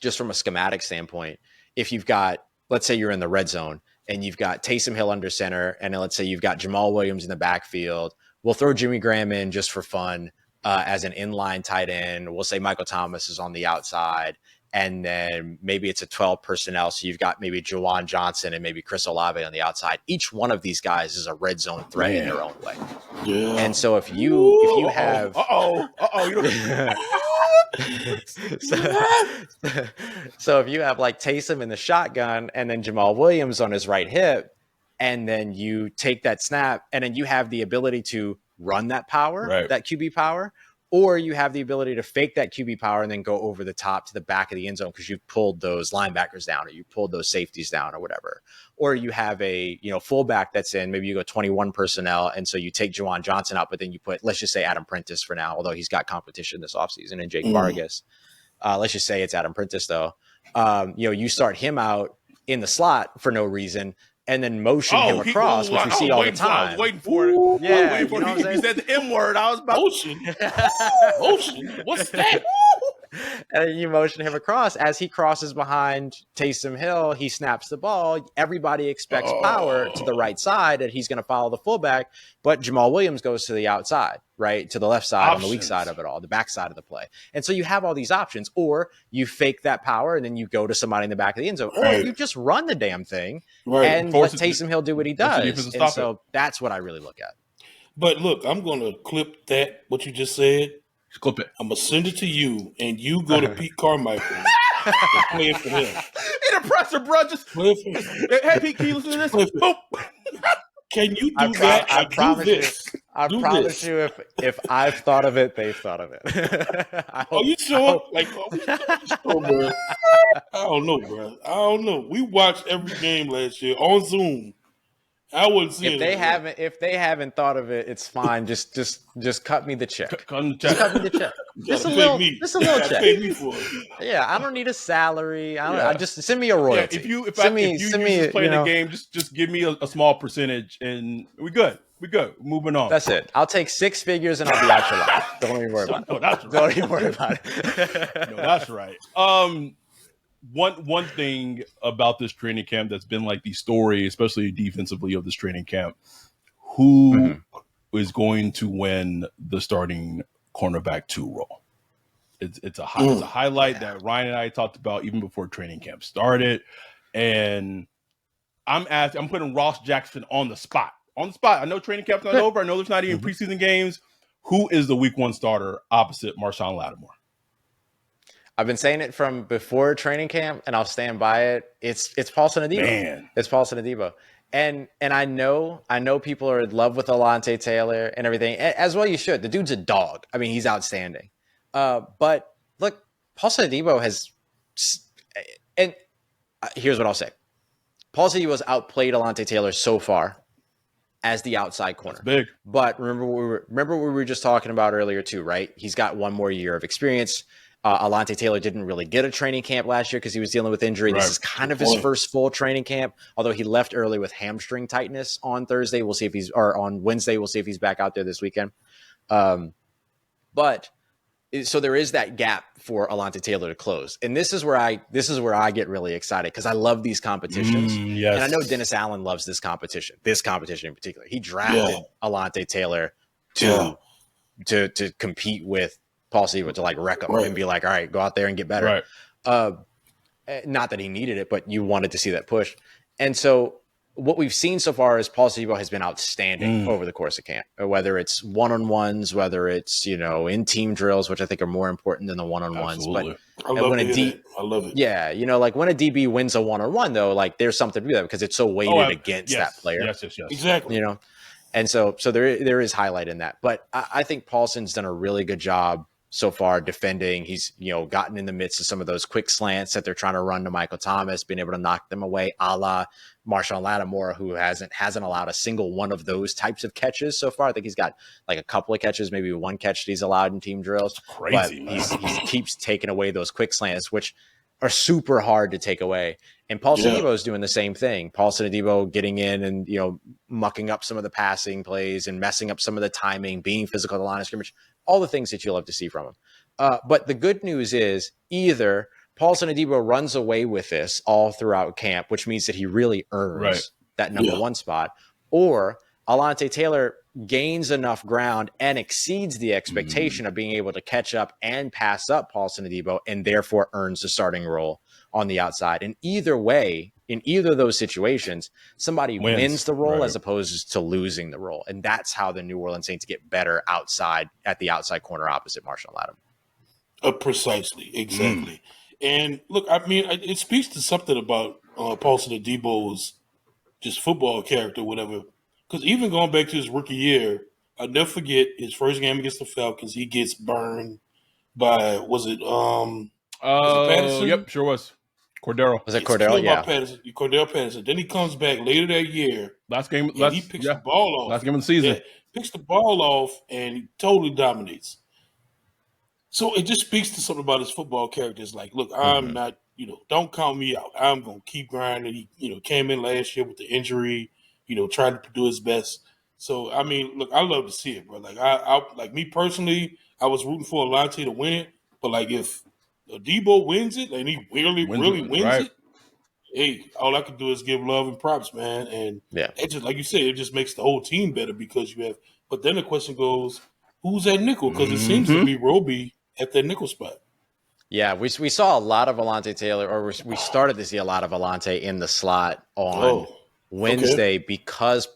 just from a schematic standpoint, if you've got, let's say you're in the red zone and you've got Taysom Hill under center, and then let's say you've got Jamal Williams in the backfield, we'll throw Jimmy Graham in just for fun as an inline tight end. We'll say Michael Thomas is on the outside. and then maybe it's a 12 personnel. So you've got maybe Juwan Johnson and maybe Chris Olave on the outside. Each one of these guys is a red zone threat in their own way. Yeah. And so if you have so if you have like Taysom in the shotgun and then Jamal Williams on his right hip, and then you take that snap and then you have the ability to run that power, that QB power, or you have the ability to fake that QB power and then go over the top to the back of the end zone because you've pulled those linebackers down or you pulled those safeties down or whatever. Or you have a fullback that's in, maybe you go 21 personnel, and so you take Juwan Johnson out, but then you put, let's just say Adam Prentice for now, although he's got competition this offseason, and Jake Vargas. Let's just say it's Adam Prentice though. You start him out in the slot for no reason, and then motion him across, which we see all the time. I was waiting for it. Yeah, you said the M word. I was about motion. What's that? And you motion him across. As he crosses behind Taysom Hill, he snaps the ball. Everybody expects power to the right side, and he's going to follow the fullback. But Jamal Williams goes to the outside, right, to the left side, on the weak side of it all, the back side of the play. And so you have all these options. Or you fake that power, and then you go to somebody in the back of the end zone. Or you just run the damn thing and let Taysom Hill do what he does. And so that's what I really look at. But look, I'm going to clip that, what you just said. Clip it. I'm going to send it to you, and you go to Pete Carmichael and play it for him. In a presser, bro. Just play it for him. Hey, Pete, can you listen to this? Can you do that? I promise you, if I've thought of it, they've thought of it. Are you sure? Bro? I don't know, bro. I don't know. We watched every game last year on Zoom. I wouldn't see it. If they haven't thought of it, it's fine. Just cut me the check. Cut me the check. Just a little check. Pay me for it. Yeah, I don't need a salary. I just send me a royalty. If you play the game, just give me a small percentage, and we good. We good. Moving on. That's it. I'll take 6 figures and I'll be out your life. Don't even worry about it. No, that's right. Don't even worry about it. No, that's right. One thing about this training camp that's been like the story, especially defensively, of this training camp, who is going to win the starting cornerback 2 role? It's a highlight that Ryan and I talked about even before training camp started, and I'm putting Ross Jackson on the spot. I know training camp's not over. I know there's not even preseason games. Who is the week 1 starter opposite Marshawn Lattimore? I've been saying it from before training camp, and I'll stand by it. It's Paulson Adebo. Man. It's Paulson Adebo. And I know people are in love with Alontae Taylor and everything, as well you should. The dude's a dog. I mean, he's outstanding. But look, Paulson Adebo has – and here's what I'll say. Paulson Adebo's outplayed Alontae Taylor so far as the outside corner. That's big. But remember what we were just talking about earlier too, right? He's got 1 more year of experience. Alontae Taylor didn't really get a training camp last year because he was dealing with injury. Right. This is kind of his first full training camp, although he left early with hamstring tightness on Thursday. We'll see if on Wednesday. We'll see if he's back out there this weekend. But so there is that gap for Alontae Taylor to close. And this is where I get really excited because I love these competitions. Yes. And I know Dennis Allen loves this competition in particular. He drafted Alontae Taylor to compete with Paul Siva, to like wreck him and be like, all right, go out there and get better. Right. Not that he needed it, but you wanted to see that push. And so what we've seen so far is Paul Siva has been outstanding over the course of camp, whether it's one-on-ones, whether it's, in team drills, which I think are more important than the one-on-ones. Absolutely. But I love it. Yeah. Like when a DB wins a one-on-one though, like there's something to do that because it's so weighted against that player. Yes. Exactly. And so there is highlight in that, but I think Paulson's done a really good job so far defending. He's, gotten in the midst of some of those quick slants that they're trying to run to Michael Thomas, being able to knock them away, a la Marshawn Lattimore, who hasn't allowed a single one of those types of catches so far. I think he's got like a couple of catches, maybe 1 catch that he's allowed in team drills. That's crazy, but he keeps taking away those quick slants, which are super hard to take away. And Paulson Adebo is doing the same thing. Paulson Adebo getting in and, mucking up some of the passing plays and messing up some of the timing, being physical at the line of scrimmage, all the things that you love to see from him. But the good news is either Paulson Adebo runs away with this all throughout camp, which means that he really earns that number 1 spot, or Alontae Taylor gains enough ground and exceeds the expectation of being able to catch up and pass up Paulson Adebo, and therefore earns the starting role on the outside. And either way, in either of those situations, somebody wins the role as opposed to losing the role. And that's how the New Orleans Saints get better outside at the outside corner opposite Marshall Latimore. Precisely, exactly. And look, I mean, it speaks to something about Paulson Adebo's just football character, whatever. Because even going back to his rookie year, I'll never forget his first game against the Falcons. He gets burned by was it Patterson? Yep, sure was. Cordero. Was it Cordero? Yeah. Cordero Patterson. Then he comes back later that year. Last game. He picks the ball off. Last game of the season. Yeah, picks the ball off and he totally dominates. So it just speaks to something about his football character. It's like, look, I'm not, don't count me out. I'm going to keep grinding. He, came in last year with the injury, trying to do his best. So, I mean, look, I love to see it, bro. Like, I like me personally, I was rooting for Alante to win it. But, like, if Adebo wins it and he really wins it, hey, all I can do is give love and props, man. And it just, like you said, it just makes the whole team better because you have – but then the question goes, who's at nickel? Because it seems to be Roby at that nickel spot. Yeah, we saw a lot of Alante Taylor, or we started to see a lot of Alante in the slot on Wednesday because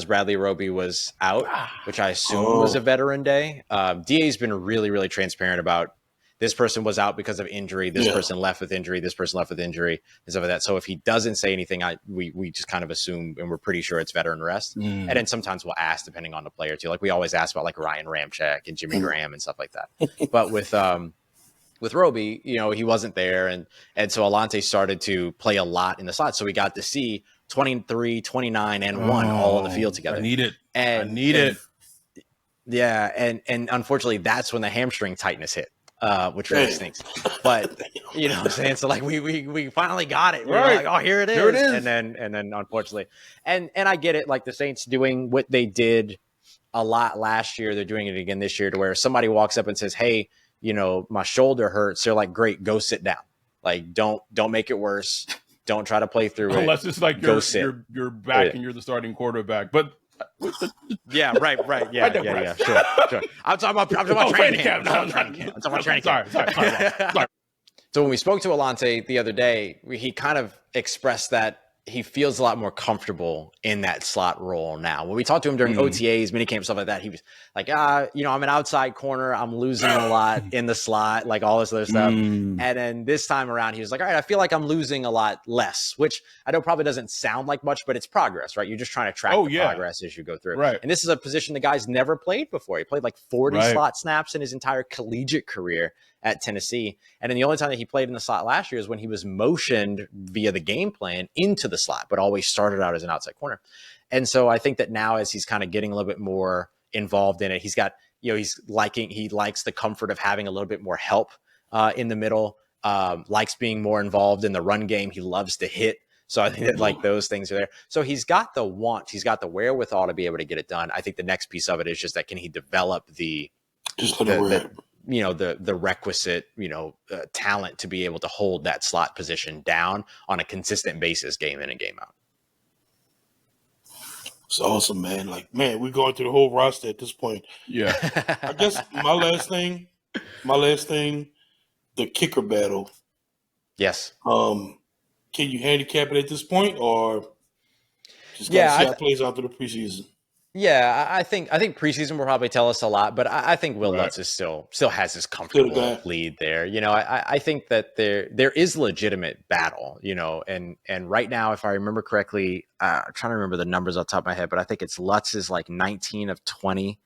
Bradley Roby was out, which I assume was a veteran day. DA's been really, really transparent about this person was out because of injury, this person left with injury, this person left with injury, and stuff like that. So if he doesn't say anything, we just kind of assume, and we're pretty sure it's veteran rest. And then sometimes we'll ask depending on the player too. Like we always ask about like Ryan Ramczyk and Jimmy Graham and stuff like that. But with Roby, he wasn't there. And so Alante started to play a lot in the slot. So we got to see 23, 29, and 1 all on the field together. I need it. Yeah. And unfortunately, that's when the hamstring tightness hit. Which really stinks. But you know what I'm saying? So like we finally got it. We're like, oh, here it is. Here it is. And then unfortunately. And I get it, like the Saints doing what they did a lot last year, they're doing it again this year, to where somebody walks up and says, hey, my shoulder hurts. They're like, great, go sit down. Like don't make it worse. Don't try to play through it. Unless it's like you're back and you're the starting quarterback. But yeah, right. Yeah. Sure. I'm talking about training camp. I'm talking about training camp. Sorry. So when we spoke to Alante the other day, he kind of expressed that he feels a lot more comfortable in that slot role now. When we talked to him during OTAs, minicamp, stuff like that, he was like, I'm an outside corner. I'm losing a lot in the slot, like all this other stuff. And then this time around, he was like, all right, I feel like I'm losing a lot less, which I know probably doesn't sound like much, but it's progress, right? You're just trying to track progress as you go through. Right. And this is a position the guy's never played before. He played like 40 slot snaps in his entire collegiate career at Tennessee. And then the only time that he played in the slot last year is when he was motioned via the game plan into the slot, but always started out as an outside corner. And so I think that now, as he's kind of getting a little bit more involved in it, he's got, he likes the comfort of having a little bit more help in the middle, likes being more involved in the run game. He loves to hit. So I think that like those things are there. So he's got the want, he's got the wherewithal to be able to get it done. I think the next piece of it is just that, can he develop the requisite, talent to be able to hold that slot position down on a consistent basis, game in and game out. It's awesome, man. Like, man, we're going through the whole roster at this point. Yeah. I guess my last thing, the kicker battle. Yes. Can you handicap it at this point, or just see how it plays out through the preseason? Yeah, I think preseason will probably tell us a lot, but I think Will Lutz is still has this comfortable lead there. I think that there is legitimate battle, and right now, if I remember correctly, I'm trying to remember the numbers off the top of my head, but I think it's Lutz is like 19 of 20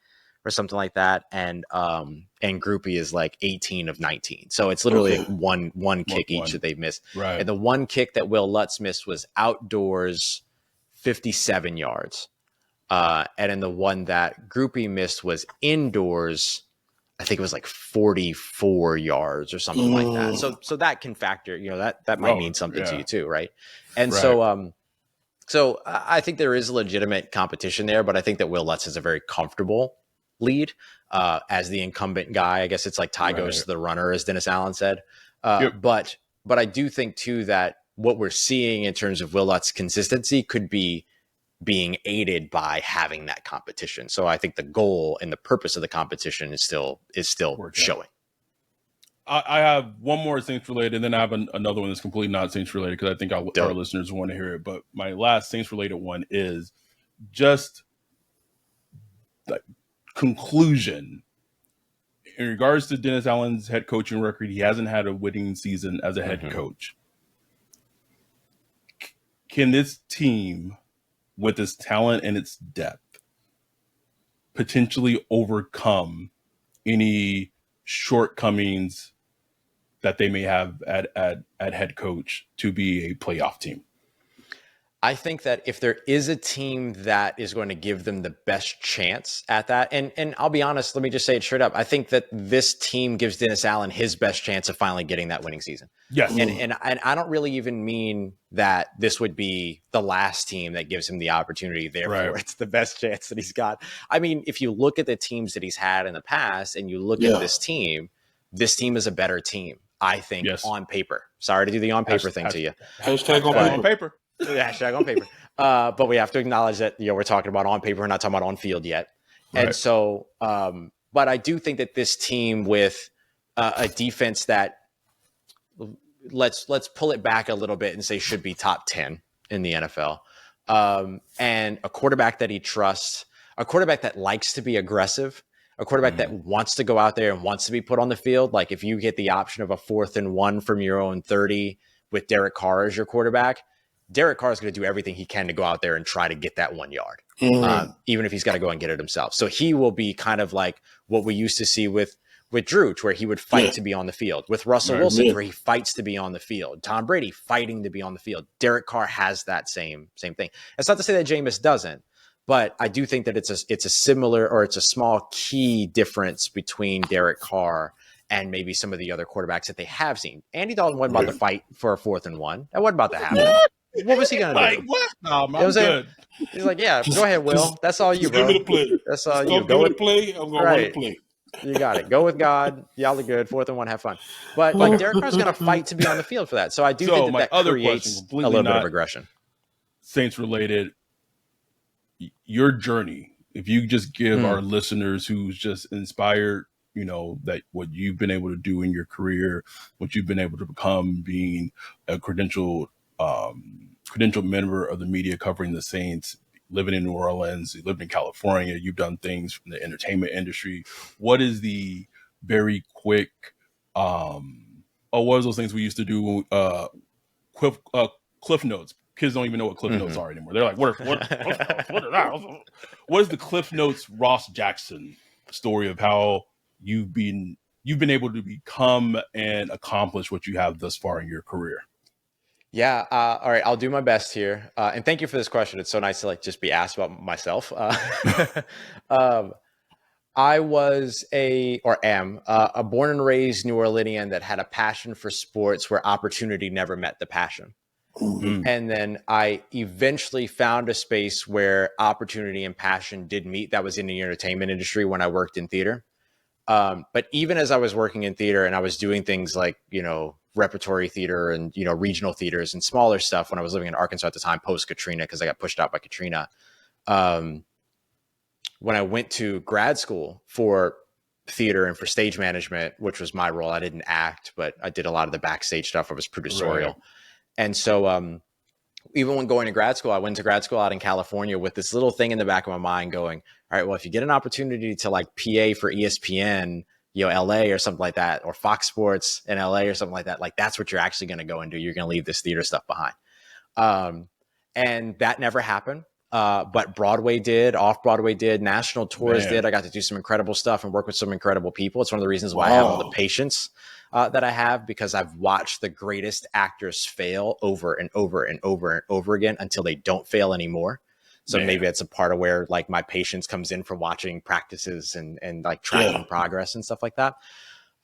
or something like that, and Groupie is like 18 of 19. So it's literally one kick each that they've missed. Right. And the one kick that Will Lutz missed was outdoors, 57 yards. And then the one that Groupie missed was indoors. I think it was like 44 yards or something like that. So that can factor, that might mean something to you too. Right. And so I think there is legitimate competition there, but I think that Will Lutz is a very comfortable lead as the incumbent guy. I guess it's like Ty goes to the runner, as Dennis Allen said. But I do think too that what we're seeing in terms of Will Lutz's consistency could be being aided by having that competition. So I think the goal and the purpose of the competition is still showing. I have one more Saints related, and then I have another one that's completely not Saints related because I think our listeners want to hear it. But my last Saints related one is just the conclusion in regards to Dennis Allen's head coaching record. He hasn't had a winning season as a head coach. Can this team, with its talent and its depth, potentially overcome any shortcomings that they may have at head coach to be a playoff team? I think that if there is a team that is going to give them the best chance at that, and I'll be honest, let me just say it straight up. I think that this team gives Dennis Allen his best chance of finally getting that winning season. Yes. And I don't really even mean that this would be the last team that gives him the opportunity. Therefore, it's the best chance that he's got. I mean, if you look at the teams that he's had in the past and you look at this team is a better team, I think, on paper. Sorry to do the on paper thing to you. Hashtag on paper. Hashtag on paper. But we have to acknowledge that, we're talking about on paper, we're not talking about on field yet. Right. And so, but I do think that this team with a defense that let's pull it back a little bit and say should be top 10 in the NFL, and a quarterback that he trusts, a quarterback that likes to be aggressive, a quarterback that wants to go out there and wants to be put on the field. Like if you get the option of a 4th and 1 from your own 30 with Derek Carr as your quarterback, Derek Carr is going to do everything he can to go out there and try to get that 1 yard, even if he's got to go and get it himself. So he will be kind of like what we used to see with Drew, where he would fight to be on the field. With Russell Wilson, where he fights to be on the field. Tom Brady fighting to be on the field. Derek Carr has that same thing. It's not to say that Jameis doesn't, but I do think that it's a similar, or it's a small key difference between Derek Carr and maybe some of the other quarterbacks that they have seen. Andy Dalton wasn't about to fight for a 4th and 1. That wasn't about to happen. What was he going to do? What? No, I'm good. He's like, yeah, go ahead, Will. That's all you, bro. Give me the play. That's all you. Go with the play. I'm going to run the play. You got it. Go with God. Y'all are good. 4th and 1. Have fun. But like Derek Carr's going to fight to be on the field for that. So I do think that creates a little bit of aggression. Saints related. Your journey. If you just give our listeners who's just inspired, that what you've been able to do in your career, what you've been able to become, being a credentialed member of the media covering the Saints, living in New Orleans, you lived in California, you've done things from the entertainment industry. What is the very quick, what was those things we used to do? Cliff notes. Kids don't even know what Cliff notes are anymore. They're like, what are that? What is the Cliff Notes Ross Jackson story of how you've been able to become and accomplish what you have thus far in your career? Yeah. All right. I'll do my best here. And thank you for this question. It's so nice to just be asked about myself. I was am a born and raised New Orleanian that had a passion for sports where opportunity never met the passion. Mm-hmm. And then I eventually found a space where opportunity and passion did meet. That was in the entertainment industry when I worked in theater. But even as I was working in theater and I was doing things like, repertory theater and, regional theaters and smaller stuff when I was living in Arkansas at the time, post Katrina, because I got pushed out by Katrina. When I went to grad school for theater and for stage management, which was my role, I didn't act, but I did a lot of the backstage stuff. I was producerial. Right. And so even when going to grad school, I went to grad school out in California with this little thing in the back of my mind going, all right, well, if you get an opportunity to PA for ESPN, LA or something like that, or Fox Sports in LA or something like that, that's what you're actually going to go and do. You're going to leave this theater stuff behind. And that never happened. But Broadway did, off-Broadway did, national tours did. I got to do some incredible stuff and work with some incredible people. It's one of the reasons why I have all the patience that I have, because I've watched the greatest actors fail over and over and over and over again until they don't fail anymore. So maybe that's a part of where my patience comes in from watching practices and tracking progress and stuff like that.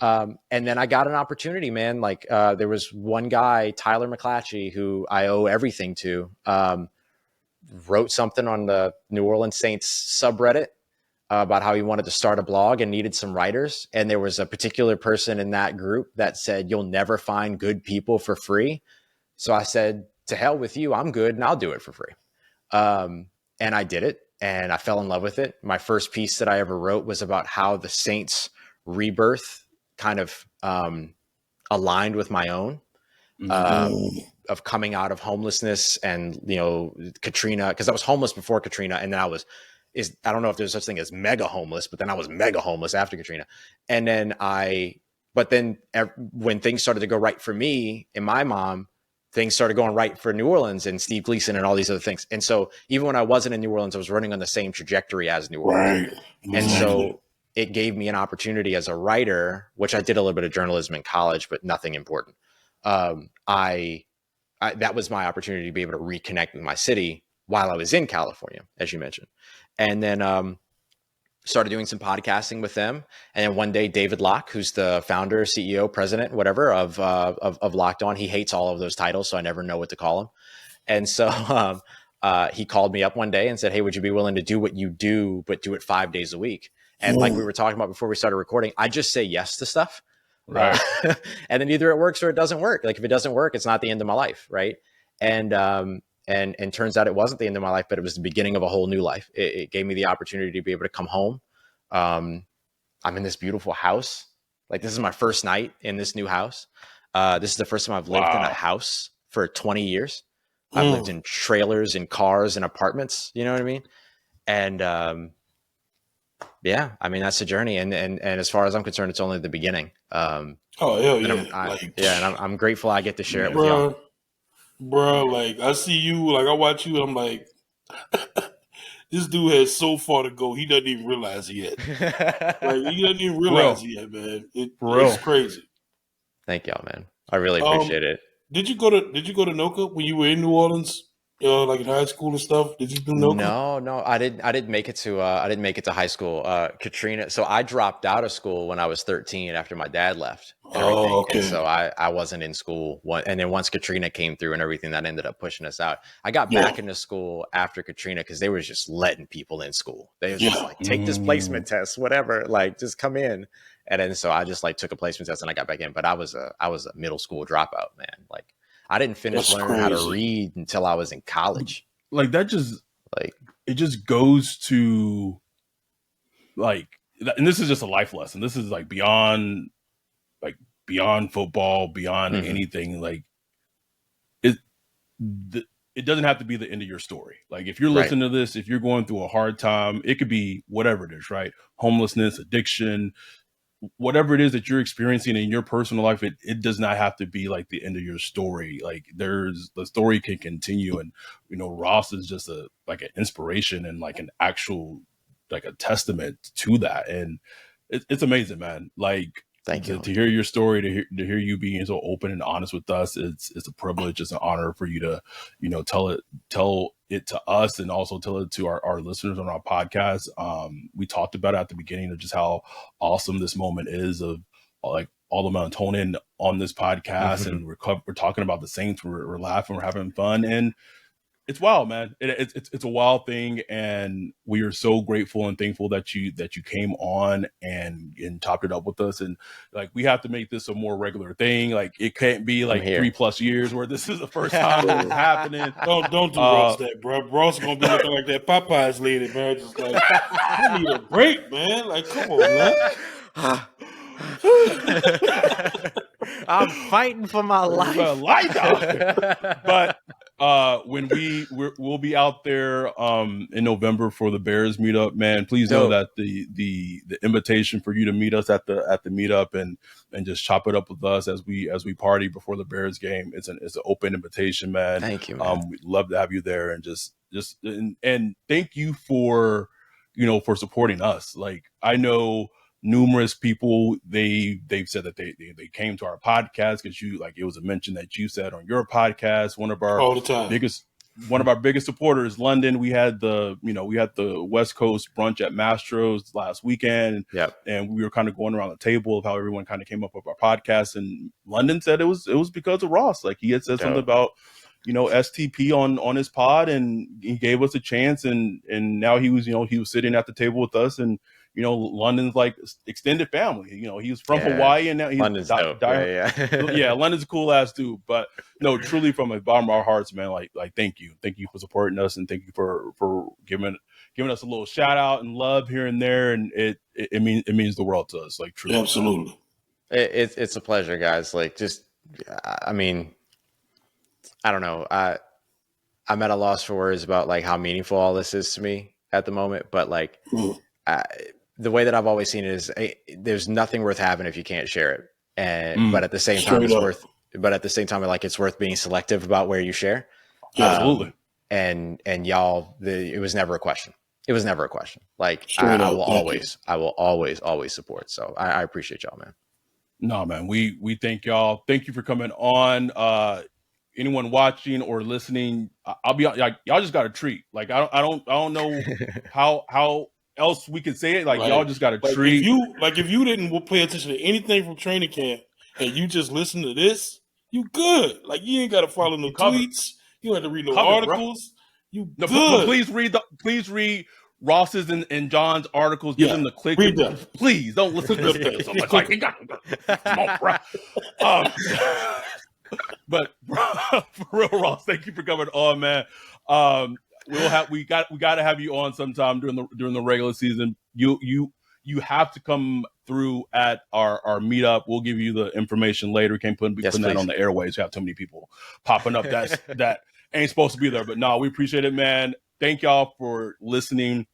And then I got an opportunity, man. There was one guy, Tyler McClatchy, who I owe everything to, wrote something on the New Orleans Saints subreddit about how he wanted to start a blog and needed some writers. And there was a particular person in that group that said, you'll never find good people for free. So I said, to hell with you. I'm good and I'll do it for free. And I did it, and I fell in love with it. My first piece that I ever wrote was about how the Saints' rebirth kind of aligned with my own. Of coming out of homelessness and, Katrina, because I was homeless before Katrina, and then I don't know if there's such thing as mega homeless, but then I was mega homeless after Katrina. And then when things started to go right for me and my mom, things started going right for New Orleans and Steve Gleason and all these other things. And so even when I wasn't in New Orleans, I was running on the same trajectory as New Orleans. Right. And so it gave me an opportunity as a writer, which I did a little bit of journalism in college, but nothing important. That was my opportunity to be able to reconnect with my city while I was in California, as you mentioned. And then started doing some podcasting with them. And then one day, David Locke, who's the founder, CEO, president, whatever of Locked On, he hates all of those titles, so I never know what to call him. And so he called me up one day and said, "Hey, would you be willing to do what you do, but do it 5 days a week?" And like we were talking about before we started recording, I just say yes to stuff. Right. And then either it works or it doesn't work. Like if it doesn't work, it's not the end of my life. Right. And turns out it wasn't the end of my life, but it was the beginning of a whole new life. It gave me the opportunity to be able to come home. I'm in this beautiful house. Like this is my first night in this new house. This is the first time I've lived in a house for 20 years. I've lived in trailers and cars and apartments. You know what I mean? And, yeah, I mean, that's the journey. And as far as I'm concerned, it's only the beginning. Oh, hell yeah. And I'm grateful I get to share it with bro, y'all. Bro, like, I see you, like, I watch you, and I'm like, this dude has so far to go, he doesn't even realize it yet. Like, he doesn't even realize it yet, man. It's crazy. Thank y'all, man. I really appreciate it. Did you go to NOCA when you were in New Orleans? Like in high school and stuff? Did you do NOCA? No, I didn't make it to high school. Katrina. So I dropped out of school when I was 13 after my dad left and everything. Okay. And so I wasn't in school. And then once Katrina came through and everything, that ended up pushing us out. I got back into school after Katrina because they were just letting people in school. They was just like, take this placement test, whatever, like just come in. And then so I just like took a placement test and I got back in. But I was a middle school dropout, man. Like I didn't finish learning how to read until I was in college. Like that just it just goes to like, and this is just a life lesson. This is like beyond football, beyond anything. Like it doesn't have to be the end of your story. Like if you're listening to this, if you're going through a hard time, it could be whatever it is, right? Homelessness, addiction, whatever it is that you're experiencing in your personal life, it does not have to be like the end of your story. Like the story can continue. And, Ross is just an inspiration and like an actual, like a testament to that. And it's amazing, man. Like, thank you to hear your story, to hear you being so open and honest with us. It's a privilege. It's an honor for you to, tell it to us and also tell it to our listeners on our podcast. We talked about it at the beginning of just how awesome this moment is of like all the melatonin on this podcast. And we're talking about the Saints. We're laughing, we're having fun, and it's wild, man. It's a wild thing, and we are so grateful and thankful that you came on and topped it up with us. And like we have to make this a more regular thing. Like it can't be like 3+ years where this is the first time this is happening. Don't do Ross that, bro. Ross gonna be looking like that Popeyes lady, man. Just like I need a break, man. Like come on, man. I'm fighting for my life. But when we'll be out there in November for the Bears meetup, man, please know that the invitation for you to meet us at the meetup and just chop it up with us as we party before the Bears game, it's an open invitation, man. Thank you, man. We'd love to have you there, and just and thank you for for supporting us. Like I know numerous people, they've said that they came to our podcast because it was a mention that you said on your podcast. One of our biggest supporters, London. We had the West Coast brunch at Mastro's last weekend. And we were kind of going around the table of how everyone kind of came up with our podcast. And London said it was because of Ross. Like he had said something about STP on his pod, and he gave us a chance, and now he was sitting at the table with us, and London's like extended family. He was from Yeah. Hawaii, and now he's London's dope. Yeah. yeah, London's a cool ass dude. But no, truly from the bottom of our hearts, man. Like thank you for supporting us, and thank you for giving us a little shout out and love here and there, and it means the world to us. Like truly, Absolutely. It's a pleasure, guys. Like, just, I mean, I don't know. I'm at a loss for words about like how meaningful all this is to me at the moment. But like, the way that I've always seen it is, there's nothing worth having if you can't share it. And but at the same time, it's worth being selective about where you share. Yeah, absolutely. And y'all, it was never a question. It was never a question. Like, I will always support. So I appreciate y'all, man. No, man, we thank y'all. Thank you for coming on. Anyone watching or listening, I'll be like, y'all just got a treat. Like, I don't know how else we can say it. Like, y'all just got a treat. If you didn't pay attention to anything from training camp and you just listen to this, you good. Like, you ain't got to follow no tweets. You don't have to read no articles. Bro. You good. But please read Ross's and John's articles. Give them the click. Please don't listen to this so much. Like, come on, bro. But bro, for real, Ross, thank you for coming on, man. We got to have you on sometime during the regular season. You have to come through at our meetup. We'll give you the information later. We can't putting that on the airways. You have too many people popping up that ain't supposed to be there. But no, we appreciate it, man. Thank y'all for listening.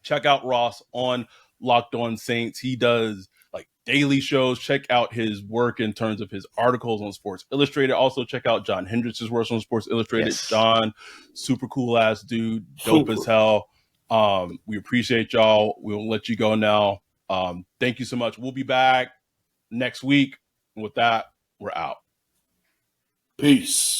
Check out Ross on Locked On Saints. He does like daily shows. Check out his work in terms of his articles on Sports Illustrated. Also check out John Hendricks' work on Sports Illustrated. Yes. John, super cool ass dude, dope as hell. We appreciate y'all. We'll let you go now. Thank you so much. We'll be back next week. And with that, we're out. Peace.